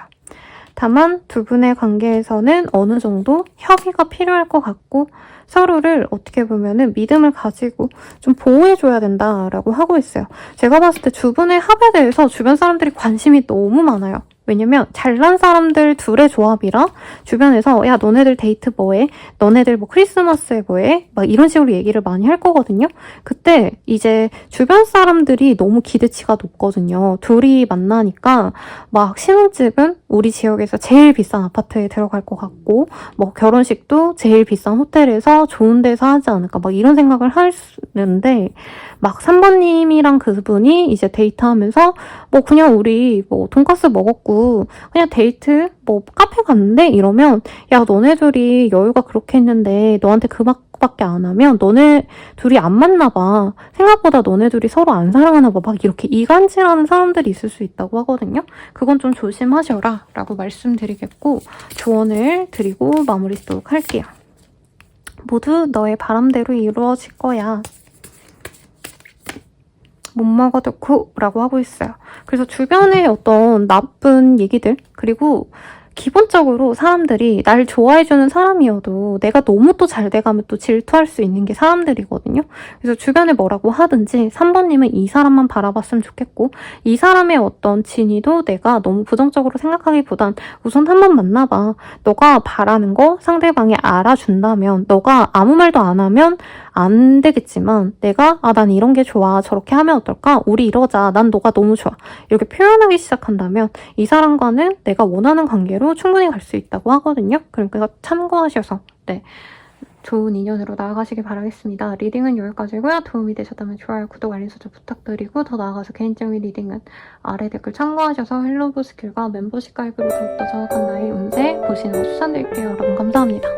다만 두 분의 관계에서는 어느 정도 협의가 필요할 것 같고 서로를 어떻게 보면은 믿음을 가지고 좀 보호해줘야 된다라고 하고 있어요. 제가 봤을 때 두 분의 합에 대해서 주변 사람들이 관심이 너무 많아요. 왜냐면 잘난 사람들 둘의 조합이라 주변에서 야 너네들 데이트 뭐해? 너네들 뭐 크리스마스에 뭐해? 막 이런 식으로 얘기를 많이 할 거거든요. 그때 이제 주변 사람들이 너무 기대치가 높거든요. 둘이 만나니까 막 신혼집은 우리 지역에서 제일 비싼 아파트에 들어갈 것 같고 뭐 결혼식도 제일 비싼 호텔에서 좋은 데서 하지 않을까 막 이런 생각을 하는데 막 3번님이랑 그분이 이제 데이트하면서 뭐 그냥 우리 뭐 돈가스 먹었고 그냥 데이트 뭐 카페 갔는데 이러면 야 너네 둘이 여유가 그렇게 했는데 너한테 그밖에 안 하면 너네 둘이 안 맞나 봐. 생각보다 너네 둘이 서로 안 사랑하나 봐. 막 이렇게 이간질하는 사람들이 있을 수 있다고 하거든요. 그건 좀 조심하셔라 라고 말씀드리겠고 조언을 드리고 마무리 짓도록 할게요. 모두 너의 바람대로 이루어질 거야. 못 먹어도 라고 하고 있어요. 그래서 주변에 어떤 나쁜 얘기들 그리고 기본적으로 사람들이 날 좋아해주는 사람이어도 내가 너무 또 잘 돼가면 또 질투할 수 있는 게 사람들이거든요. 그래서 주변에 뭐라고 하든지 3번님은 이 사람만 바라봤으면 좋겠고 이 사람의 어떤 진의도 내가 너무 부정적으로 생각하기보단 우선 한번 만나봐. 너가 바라는 거 상대방이 알아준다면 너가 아무 말도 안 하면 안 되겠지만 내가 난 이런 게 좋아 저렇게 하면 어떨까 우리 이러자 난 너가 너무 좋아 이렇게 표현하기 시작한다면 이 사람과는 내가 원하는 관계로 충분히 갈 수 있다고 하거든요. 그러니까 참고하셔서 좋은 인연으로 나아가시길 바라겠습니다. 리딩은 여기까지고요. 도움이 되셨다면 좋아요, 구독, 알림 설정 부탁드리고 더 나아가서 개인적인 리딩은 아래 댓글 참고하셔서 헬로브 스킬과 멤버십 가입으로 더욱더 정확한 나의 운세 보시는 거 추천드릴게요. 여러분 감사합니다.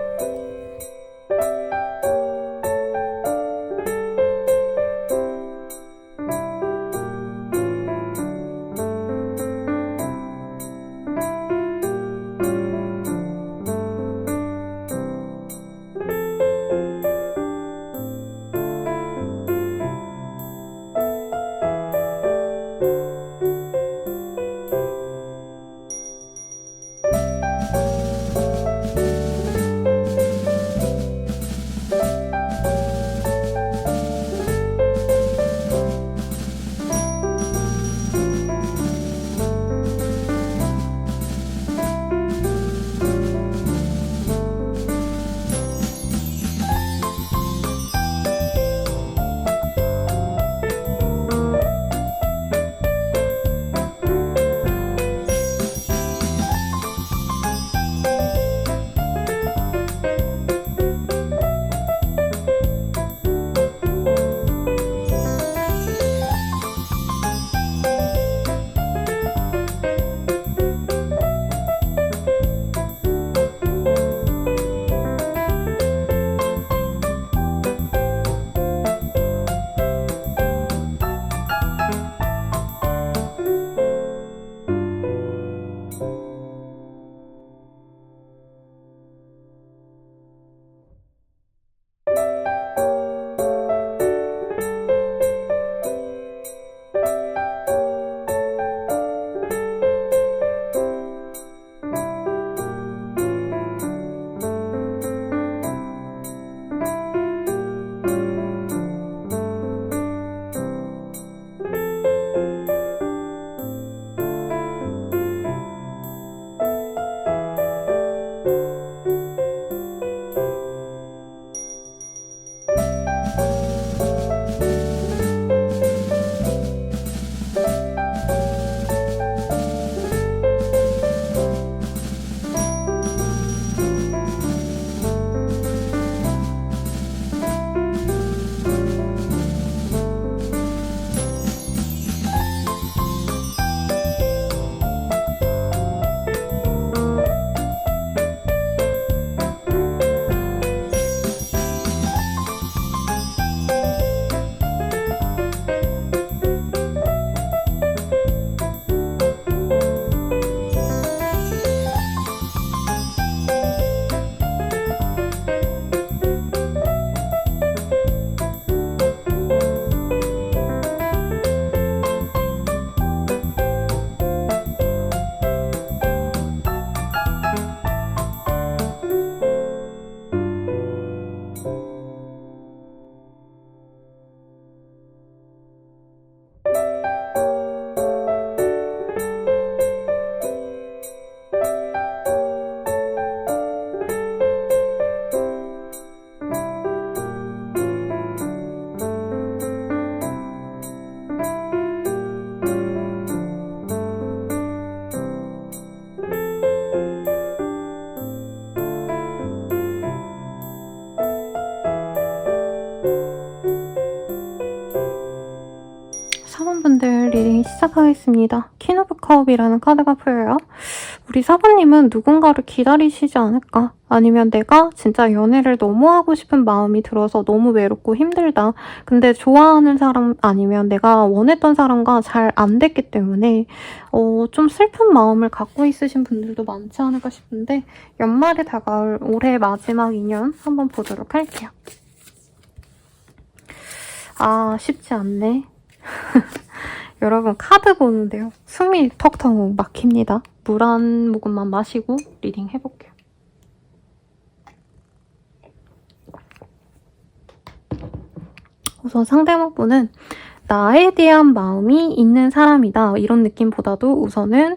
시작하겠습니다. 퀸 오브 컵이라는 카드가 보여요. 우리 4번님은 누군가를 기다리시지 않을까? 아니면 내가 진짜 연애를 너무 하고 싶은 마음이 들어서 너무 외롭고 힘들다. 근데 좋아하는 사람 아니면 내가 원했던 사람과 잘 안 됐기 때문에 좀 슬픈 마음을 갖고 있으신 분들도 많지 않을까 싶은데 연말에 다가올 올해 마지막 인연 한번 보도록 할게요. 아, 쉽지 않네. 여러분 카드 보는데요. 숨이 턱턱 막힙니다. 물 한 모금만 마시고 리딩 해볼게요. 우선 상대방분은 나에 대한 마음이 있는 사람이다. 이런 느낌보다도 우선은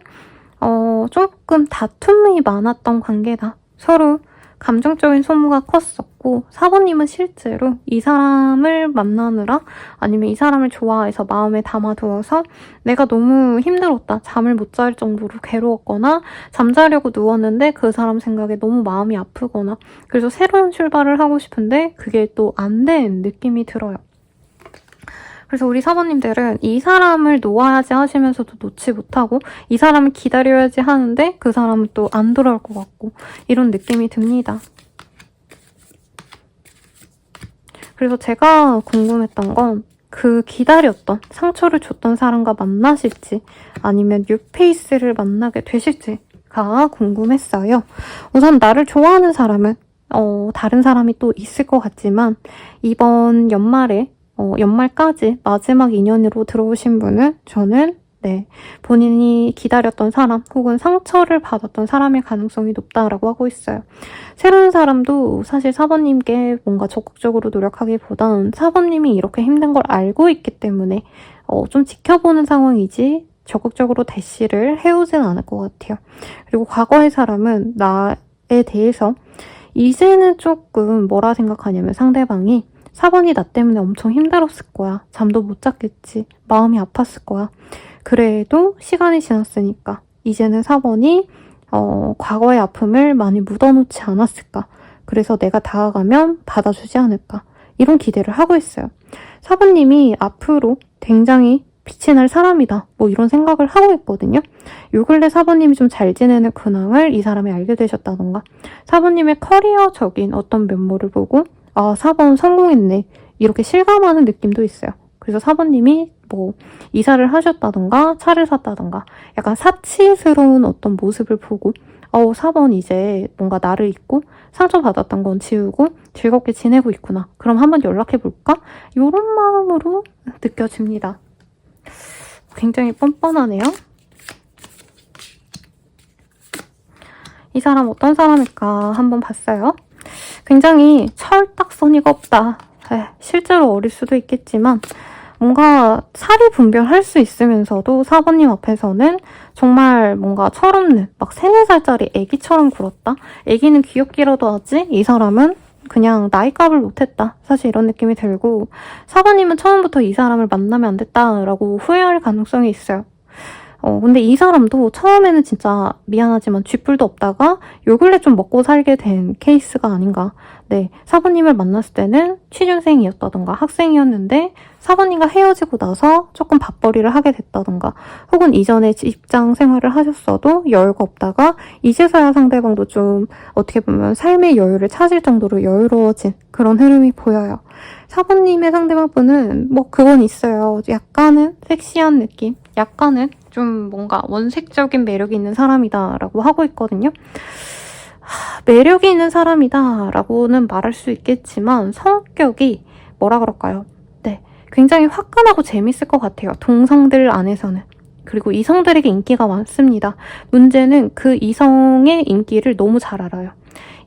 조금 다툼이 많았던 관계다. 서로 감정적인 소모가 컸었고 4번님은 실제로 이 사람을 만나느라 아니면 이 사람을 좋아해서 마음에 담아두어서 내가 너무 힘들었다. 잠을 못 잘 정도로 괴로웠거나 잠자려고 누웠는데 그 사람 생각에 너무 마음이 아프거나 그래서 새로운 출발을 하고 싶은데 그게 또 안 된 느낌이 들어요. 그래서 우리 사모님들은 이 사람을 놓아야지 하시면서도 놓지 못하고 이 사람을 기다려야지 하는데 그 사람은 또 안 돌아올 것 같고 이런 느낌이 듭니다. 그래서 제가 궁금했던 건 그 기다렸던 상처를 줬던 사람과 만나실지 아니면 뉴페이스를 만나게 되실지가 궁금했어요. 우선 나를 좋아하는 사람은 다른 사람이 또 있을 것 같지만 이번 연말에 연말까지 마지막 인연으로 들어오신 분은 저는 본인이 기다렸던 사람 혹은 상처를 받았던 사람일 가능성이 높다라고 하고 있어요. 새로운 사람도 사실 4번님께 뭔가 적극적으로 노력하기보단 4번님이 이렇게 힘든 걸 알고 있기 때문에 좀 지켜보는 상황이지 적극적으로 대시를 해오진 않을 것 같아요. 그리고 과거의 사람은 나에 대해서 이제는 조금 뭐라 생각하냐면 상대방이 4번이 나 때문에 엄청 힘들었을 거야. 잠도 못 잤겠지. 마음이 아팠을 거야. 그래도 시간이 지났으니까 이제는 4번이 과거의 아픔을 많이 묻어놓지 않았을까. 그래서 내가 다가가면 받아주지 않을까. 이런 기대를 하고 있어요. 4번님이 앞으로 굉장히 빛이 날 사람이다. 뭐 이런 생각을 하고 있거든요. 요 근래 4번님이 좀 잘 지내는 근황을 이 사람이 알게 되셨다던가 4번님의 커리어적인 어떤 면모를 보고 아, 4번 성공했네. 이렇게 실감하는 느낌도 있어요. 그래서 4번님이 뭐 이사를 하셨다던가 차를 샀다던가 약간 사치스러운 어떤 모습을 보고 4번 이제 뭔가 나를 잊고 상처받았던 건 지우고 즐겁게 지내고 있구나. 그럼 한번 연락해볼까? 이런 마음으로 느껴집니다. 굉장히 뻔뻔하네요. 이 사람 어떤 사람일까 한번 봤어요. 굉장히 철딱서니가 없다. 실제로 어릴 수도 있겠지만 뭔가 사리 분별할 수 있으면서도 4번님 앞에서는 정말 뭔가 철없는 막 3, 4살짜리 애기처럼 굴었다. 애기는 귀엽기라도 하지 이 사람은 그냥 나이값을 못했다. 사실 이런 느낌이 들고 4번님은 처음부터 이 사람을 만나면 안 됐다라고 후회할 가능성이 있어요. 근데 이 사람도 처음에는 진짜 미안하지만 쥐뿔도 없다가 요 근래 좀 먹고 살게 된 케이스가 아닌가. 4번님을 만났을 때는 취준생이었다던가 학생이었는데 4번님과 헤어지고 나서 조금 밥벌이를 하게 됐다던가 혹은 이전에 직장 생활을 하셨어도 여유가 없다가 이제서야 상대방도 좀 어떻게 보면 삶의 여유를 찾을 정도로 여유로워진 그런 흐름이 보여요. 4번님의 상대방분은 뭐 그건 있어요. 약간은 섹시한 느낌, 약간은 좀 뭔가 원색적인 매력이 있는 사람이다 라고 하고 있거든요. 매력이 있는 사람이다 라고는 말할 수 있겠지만 성격이 뭐라 그럴까요? 굉장히 화끈하고 재밌을 것 같아요. 동성들 안에서는. 그리고 이성들에게 인기가 많습니다. 문제는 그 이성의 인기를 너무 잘 알아요.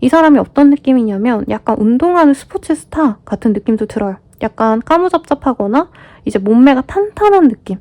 이 사람이 어떤 느낌이냐면 약간 운동하는 스포츠 스타 같은 느낌도 들어요. 약간 까무잡잡하거나 이제 몸매가 탄탄한 느낌.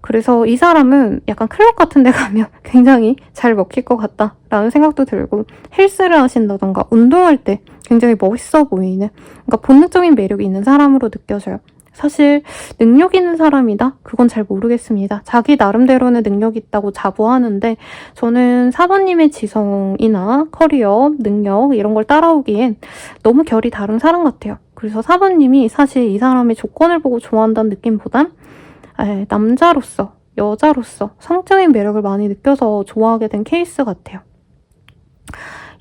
그래서 이 사람은 약간 클럽 같은 데 가면 굉장히 잘 먹힐 것 같다라는 생각도 들고 헬스를 하신다던가 운동할 때 굉장히 멋있어 보이는 그러니까 본능적인 매력이 있는 사람으로 느껴져요. 사실 능력 있는 사람이다? 그건 잘 모르겠습니다. 자기 나름대로는 능력이 있다고 자부하는데 저는 4번님의 지성이나 커리어, 능력 이런 걸 따라오기엔 너무 결이 다른 사람 같아요. 그래서 4번님이 사실 이 사람의 조건을 보고 좋아한다는 느낌보단 남자로서, 여자로서 성적인 매력을 많이 느껴서 좋아하게 된 케이스 같아요.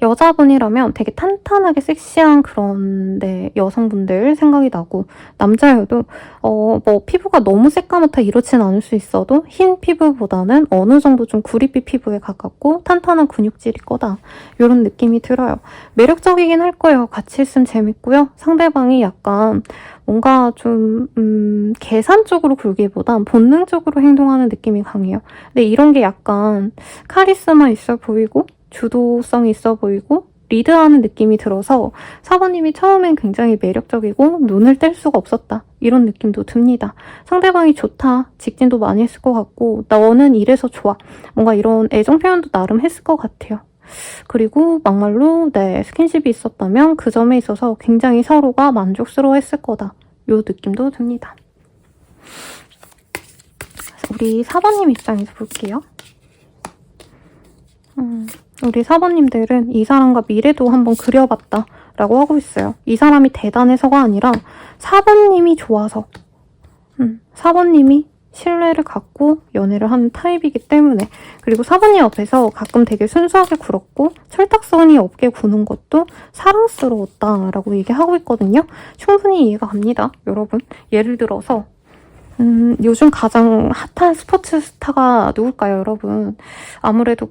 여자분이라면 되게 탄탄하게 섹시한 그런 여성분들 생각이 나고, 남자여도 뭐 피부가 너무 새까맣다 이렇진 않을 수 있어도 흰 피부보다는 어느 정도 좀 구릿빛 피부에 가깝고 탄탄한 근육질이 거다, 이런 느낌이 들어요. 매력적이긴 할 거예요. 같이 있으면 재밌고요. 상대방이 약간 뭔가 좀 계산적으로 굴기보단 본능적으로 행동하는 느낌이 강해요. 근데 이런 게 약간 카리스마 있어 보이고 주도성이 있어 보이고 리드하는 느낌이 들어서 사부님이 처음엔 굉장히 매력적이고 눈을 뗄 수가 없었다, 이런 느낌도 듭니다. 상대방이 좋다, 직진도 많이 했을 것 같고 너는 이래서 좋아, 뭔가 이런 애정 표현도 나름 했을 것 같아요. 그리고 막말로 스킨십이 있었다면 그 점에 있어서 굉장히 서로가 만족스러워했을 거다, 이 느낌도 듭니다. 우리 4번님 입장에서 볼게요. 우리 4번님들은 이 사람과 미래도 한번 그려봤다 라고 하고 있어요. 이 사람이 대단해서가 아니라 4번님이 좋아서, 4번님이 신뢰를 갖고 연애를 하는 타입이기 때문에. 그리고 4번님 옆에서 가끔 되게 순수하게 굴었고 철딱선이 없게 구는 것도 사랑스러웠다라고 얘기하고 있거든요. 충분히 이해가 갑니다, 여러분. 예를 들어서 요즘 가장 핫한 스포츠 스타가 누굴까요, 여러분? 아무래도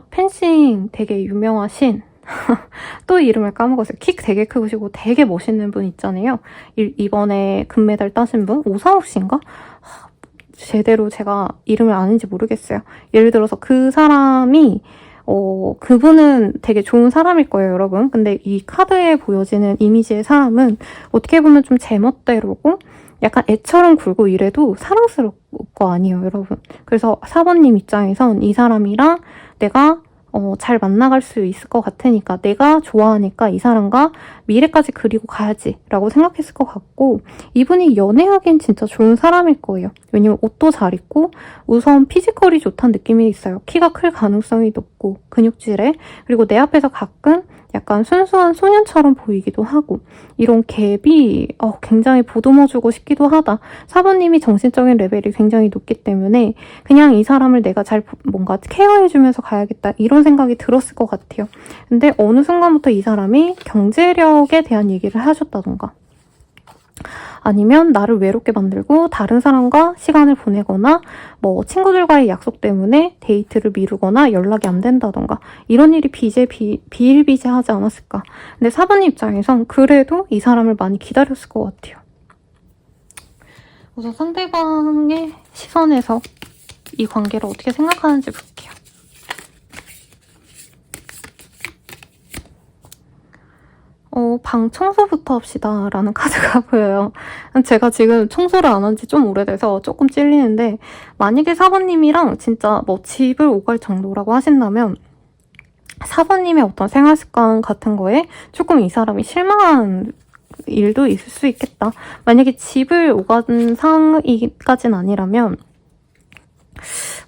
펜싱 되게 유명하신 또 이름을 까먹었어요. 키 되게 크시고 되게 멋있는 분 있잖아요. 이번에 금메달 따신 분? 오상욱 씨인가? 제대로 제가 이름을 아는지 모르겠어요. 예를 들어서 그 사람이 그분은 되게 좋은 사람일 거예요, 여러분. 근데 이 카드에 보여지는 이미지의 사람은 어떻게 보면 좀 제멋대로고 약간 애처럼 굴고 이래도 사랑스러울 거 아니에요, 여러분. 그래서 4번님 입장에선 이 사람이랑 내가 잘 만나갈 수 있을 것 같으니까, 내가 좋아하니까 이 사람과 미래까지 그리고 가야지 라고 생각했을 것 같고, 이분이 연애하기엔 진짜 좋은 사람일 거예요. 왜냐면 옷도 잘 입고 우선 피지컬이 좋다는 느낌이 있어요. 키가 클 가능성이 높고 근육질에, 그리고 내 앞에서 가끔 약간 순수한 소년처럼 보이기도 하고, 이런 갭이 굉장히 보듬어주고 싶기도 하다. 4번님이 정신적인 레벨이 굉장히 높기 때문에 그냥 이 사람을 내가 잘 뭔가 케어해주면서 가야겠다, 이런 생각이 들었을 것 같아요. 근데 어느 순간부터 이 사람이 경제력에 대한 얘기를 하셨다던가, 아니면 나를 외롭게 만들고 다른 사람과 시간을 보내거나 뭐 친구들과의 약속 때문에 데이트를 미루거나 연락이 안 된다던가, 이런 일이 비일비재하지 않았을까. 근데 4번님 입장에선 그래도 이 사람을 많이 기다렸을 것 같아요. 우선 상대방의 시선에서 이 관계를 어떻게 생각하는지 볼게요. 방 청소부터 합시다 라는 카드가 보여요. 제가 지금 청소를 안 한 지 좀 오래돼서 조금 찔리는데, 만약에 4번님이랑 진짜 뭐 집을 오갈 정도라고 하신다면 4번님의 어떤 생활 습관 같은 거에 조금 이 사람이 실망한 일도 있을 수 있겠다. 만약에 집을 오간 상황까지는 아니라면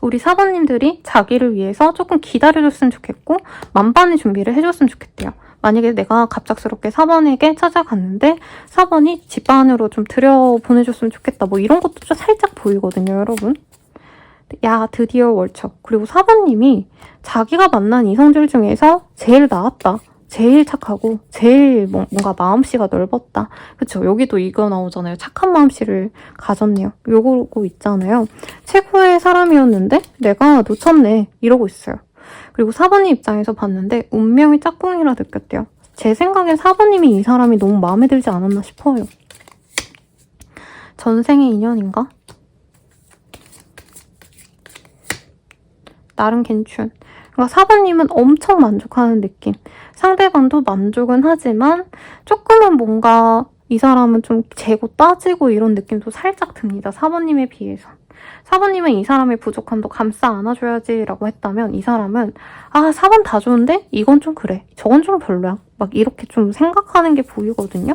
우리 4번님들이 자기를 위해서 조금 기다려줬으면 좋겠고 만반의 준비를 해줬으면 좋겠대요. 만약에 내가 갑작스럽게 4번에게 찾아갔는데 4번이 집 안으로 좀 들여보내줬으면 좋겠다, 뭐 이런 것도 좀 살짝 보이거든요, 여러분. 야, 드디어 월척. 그리고 4번님이 자기가 만난 이성들 중에서 제일 나았다, 제일 착하고 제일 뭔가 마음씨가 넓었다. 그쵸? 여기도 이거 나오잖아요. 착한 마음씨를 가졌네요. 요거 있잖아요. 최고의 사람이었는데 내가 놓쳤네, 이러고 있어요. 그리고 4번님 입장에서 봤는데 운명의 짝꿍이라 느꼈대요. 제 생각엔 4번님이 이 사람이 너무 마음에 들지 않았나 싶어요. 전생의 인연인가? 나름 괜춘. 그러니까 4번님은 엄청 만족하는 느낌. 상대방도 만족은 하지만 조금은 뭔가 이 사람은 좀 재고 따지고 이런 느낌도 살짝 듭니다, 4번님에 비해서. 4번님은 이 사람의 부족함도 감싸 안아줘야지 라고 했다면, 이 사람은 4번 다 좋은데 이건 좀 그래, 저건 좀 별로야, 막 이렇게 좀 생각하는 게 보이거든요.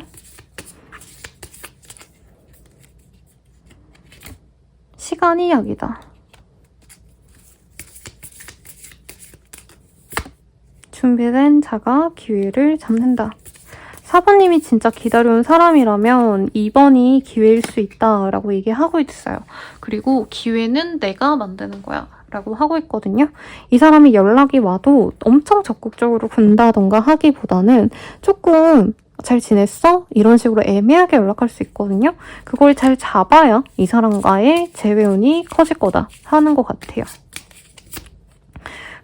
시간이 약이다. 준비된 자가 기회를 잡는다. 4번님이 진짜 기다려온 사람이라면 2번이 기회일 수 있다라고 얘기하고 있어요. 그리고 기회는 내가 만드는 거야 라고 하고 있거든요. 이 사람이 연락이 와도 엄청 적극적으로 군다던가 하기보다는 조금 잘 지냈어? 이런 식으로 애매하게 연락할 수 있거든요. 그걸 잘 잡아야 이 사람과의 재회운이 커질 거다 하는 것 같아요.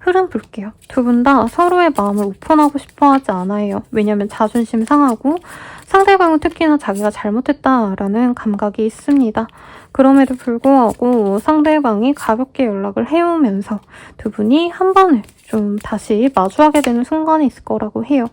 흐름 볼게요. 두 분 다 서로의 마음을 오픈하고 싶어 하지 않아요. 왜냐면 자존심 상하고 상대방은 특히나 자기가 잘못했다라는 감각이 있습니다. 그럼에도 불구하고 상대방이 가볍게 연락을 해오면서 두 분이 한 번을 좀 다시 마주하게 되는 순간이 있을 거라고 해요.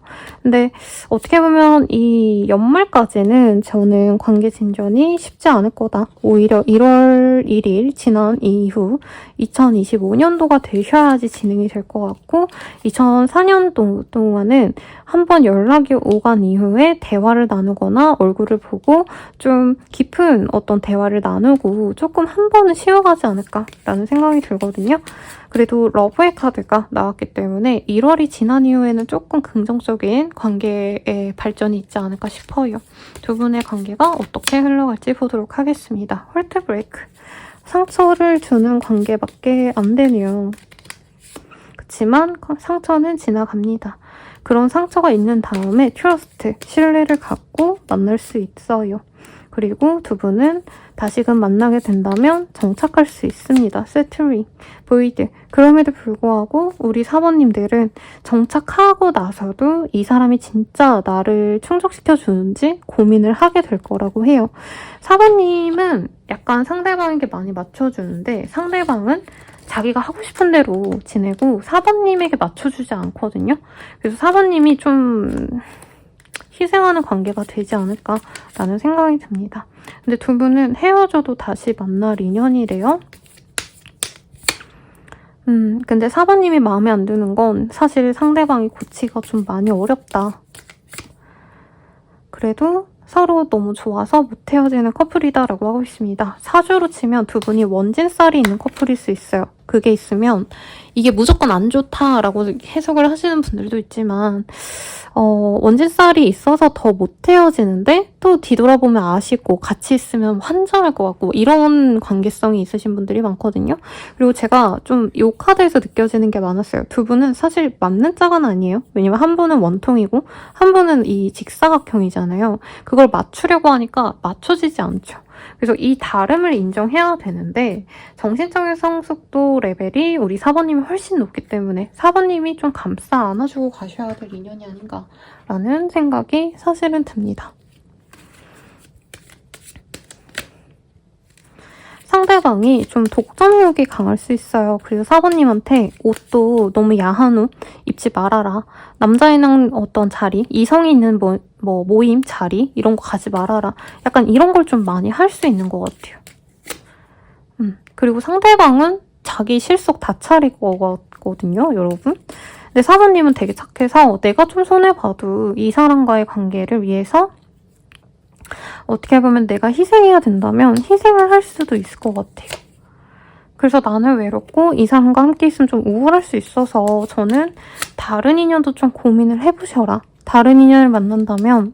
근데 어떻게 보면 이 연말까지는 저는 관계 진전이 쉽지 않을 거다. 오히려 1월 1일 지난 이후 2025년도가 되셔야지 진행이 될 것 같고 2004년도 동안은 한 번 연락이 오간 이후에 대화를 나누거나 얼굴을 보고 좀 깊은 어떤 대화를 나누고 조금 한 번은 쉬어가지 않을까라는 생각이 들거든요. 그래도 러브의 카드가 나왔기 때문에 1월이 지난 이후에는 조금 긍정적인 관계의 발전이 있지 않을까 싶어요. 두 분의 관계가 어떻게 흘러갈지 보도록 하겠습니다. 헐트 브레이크. 상처를 주는 관계밖에 안 되네요. 그렇지만 상처는 지나갑니다. 그런 상처가 있는 다음에 트러스트, 신뢰를 갖고 만날 수 있어요. 그리고 두 분은 다시금 만나게 된다면 정착할 수 있습니다. 세트링, 보이드. 그럼에도 불구하고 우리 4번님들은 정착하고 나서도 이 사람이 진짜 나를 충족시켜주는지 고민을 하게 될 거라고 해요. 4번님은 약간 상대방에게 많이 맞춰주는데 상대방은 자기가 하고 싶은 대로 지내고 4번님에게 맞춰주지 않거든요. 그래서 4번님이 좀 희생하는 관계가 되지 않을까라는 생각이 듭니다. 근데 두 분은 헤어져도 다시 만날 인연이래요. 근데 4번님이 마음에 안 드는 건 사실 상대방이 고치기가 좀 많이 어렵다. 그래도 서로 너무 좋아서 못 헤어지는 커플이다라고 하고 있습니다. 사주로 치면 두 분이 원진살이 있는 커플일 수 있어요. 그게 있으면 이게 무조건 안 좋다라고 해석을 하시는 분들도 있지만 원진살이 있어서 더 못 헤어지는데 또 뒤돌아보면 아쉽고 같이 있으면 환장할 것 같고 이런 관계성이 있으신 분들이 많거든요. 그리고 제가 좀 이 카드에서 느껴지는 게 많았어요. 두 분은 사실 맞는 짝은 아니에요. 왜냐면 한 분은 원통이고 한 분은 이 직사각형이잖아요. 그걸 맞추려고 하니까 맞춰지지 않죠. 그래서 이 다름을 인정해야 되는데 정신적인 성숙도 레벨이 우리 4번님이 훨씬 높기 때문에 4번님이 좀 감싸 안아주고 가셔야 될 인연이 아닌가라는 생각이 사실은 듭니다. 상대방이 좀 독점욕이 강할 수 있어요. 그리고 4번님한테 옷도 너무 야한 옷 입지 말아라. 남자애는 어떤 자리, 이성이 있는 모임 자리 이런 거 가지 말아라. 약간 이런 걸 좀 많이 할 수 있는 것 같아요. 그리고 상대방은 자기 실속 다 차릴 거거든요, 여러분. 근데 4번님은 되게 착해서 내가 좀 손해봐도 이 사람과의 관계를 위해서 어떻게 보면 내가 희생해야 된다면 희생을 할 수도 있을 것 같아요. 그래서 나는 외롭고 이 사람과 함께 있으면 좀 우울할 수 있어서 저는 다른 인연도 좀 고민을 해보셔라. 다른 인연을 만난다면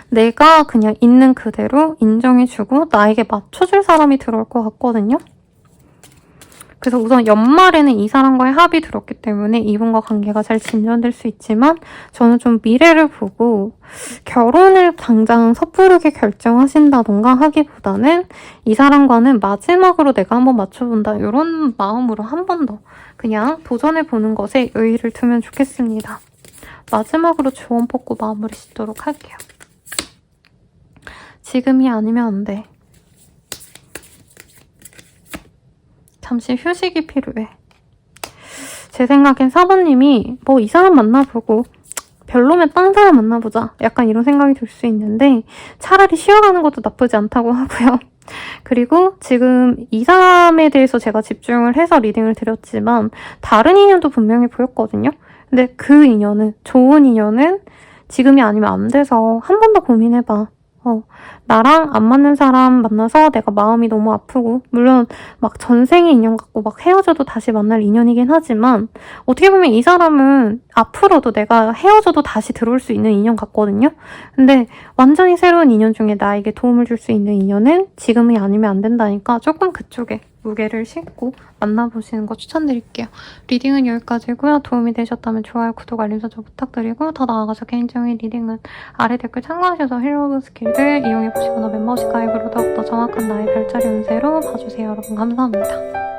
내가 그냥 있는 그대로 인정해주고 나에게 맞춰줄 사람이 들어올 것 같거든요. 그래서 우선 연말에는 이 사람과의 합이 들었기 때문에 이분과 관계가 잘 진전될 수 있지만 저는 좀 미래를 보고 결혼을 당장 섣부르게 결정하신다던가 하기보다는 이 사람과는 마지막으로 내가 한번 맞춰본다 이런 마음으로 한 번 더 그냥 도전해보는 것에 의의를 두면 좋겠습니다. 마지막으로 조언 뽑고 마무리 짓도록 할게요. 지금이 아니면 안 돼. 잠시 휴식이 필요해. 제 생각엔 4번님이 이 사람 만나보고 별로면 딴 사람 만나보자. 약간 이런 생각이 들 수 있는데 차라리 쉬어가는 것도 나쁘지 않다고 하고요. 그리고 지금 이 사람에 대해서 제가 집중을 해서 리딩을 드렸지만 다른 인연도 분명히 보였거든요. 근데 그 인연은, 좋은 인연은 지금이 아니면 안 돼서 한 번 더 고민해봐. 나랑 안 맞는 사람 만나서 내가 마음이 너무 아프고, 물론 막 전생의 인연 같고 막 헤어져도 다시 만날 인연이긴 하지만 어떻게 보면 이 사람은 앞으로도 내가 헤어져도 다시 들어올 수 있는 인연 같거든요. 근데 완전히 새로운 인연 중에 나에게 도움을 줄 수 있는 인연은 지금이 아니면 안 된다니까 조금 그쪽에 무게를 싣고 만나보시는 거 추천드릴게요. 리딩은 여기까지고요. 도움이 되셨다면 좋아요, 구독, 알림 설정 부탁드리고, 더 나아가서 개인적인 리딩은 아래 댓글 참고하셔서 힐러브 스킬을 이용해보시거나 멤버십 가입으로 더욱더 정확한 나의 별자리 운세로 봐주세요. 여러분 감사합니다.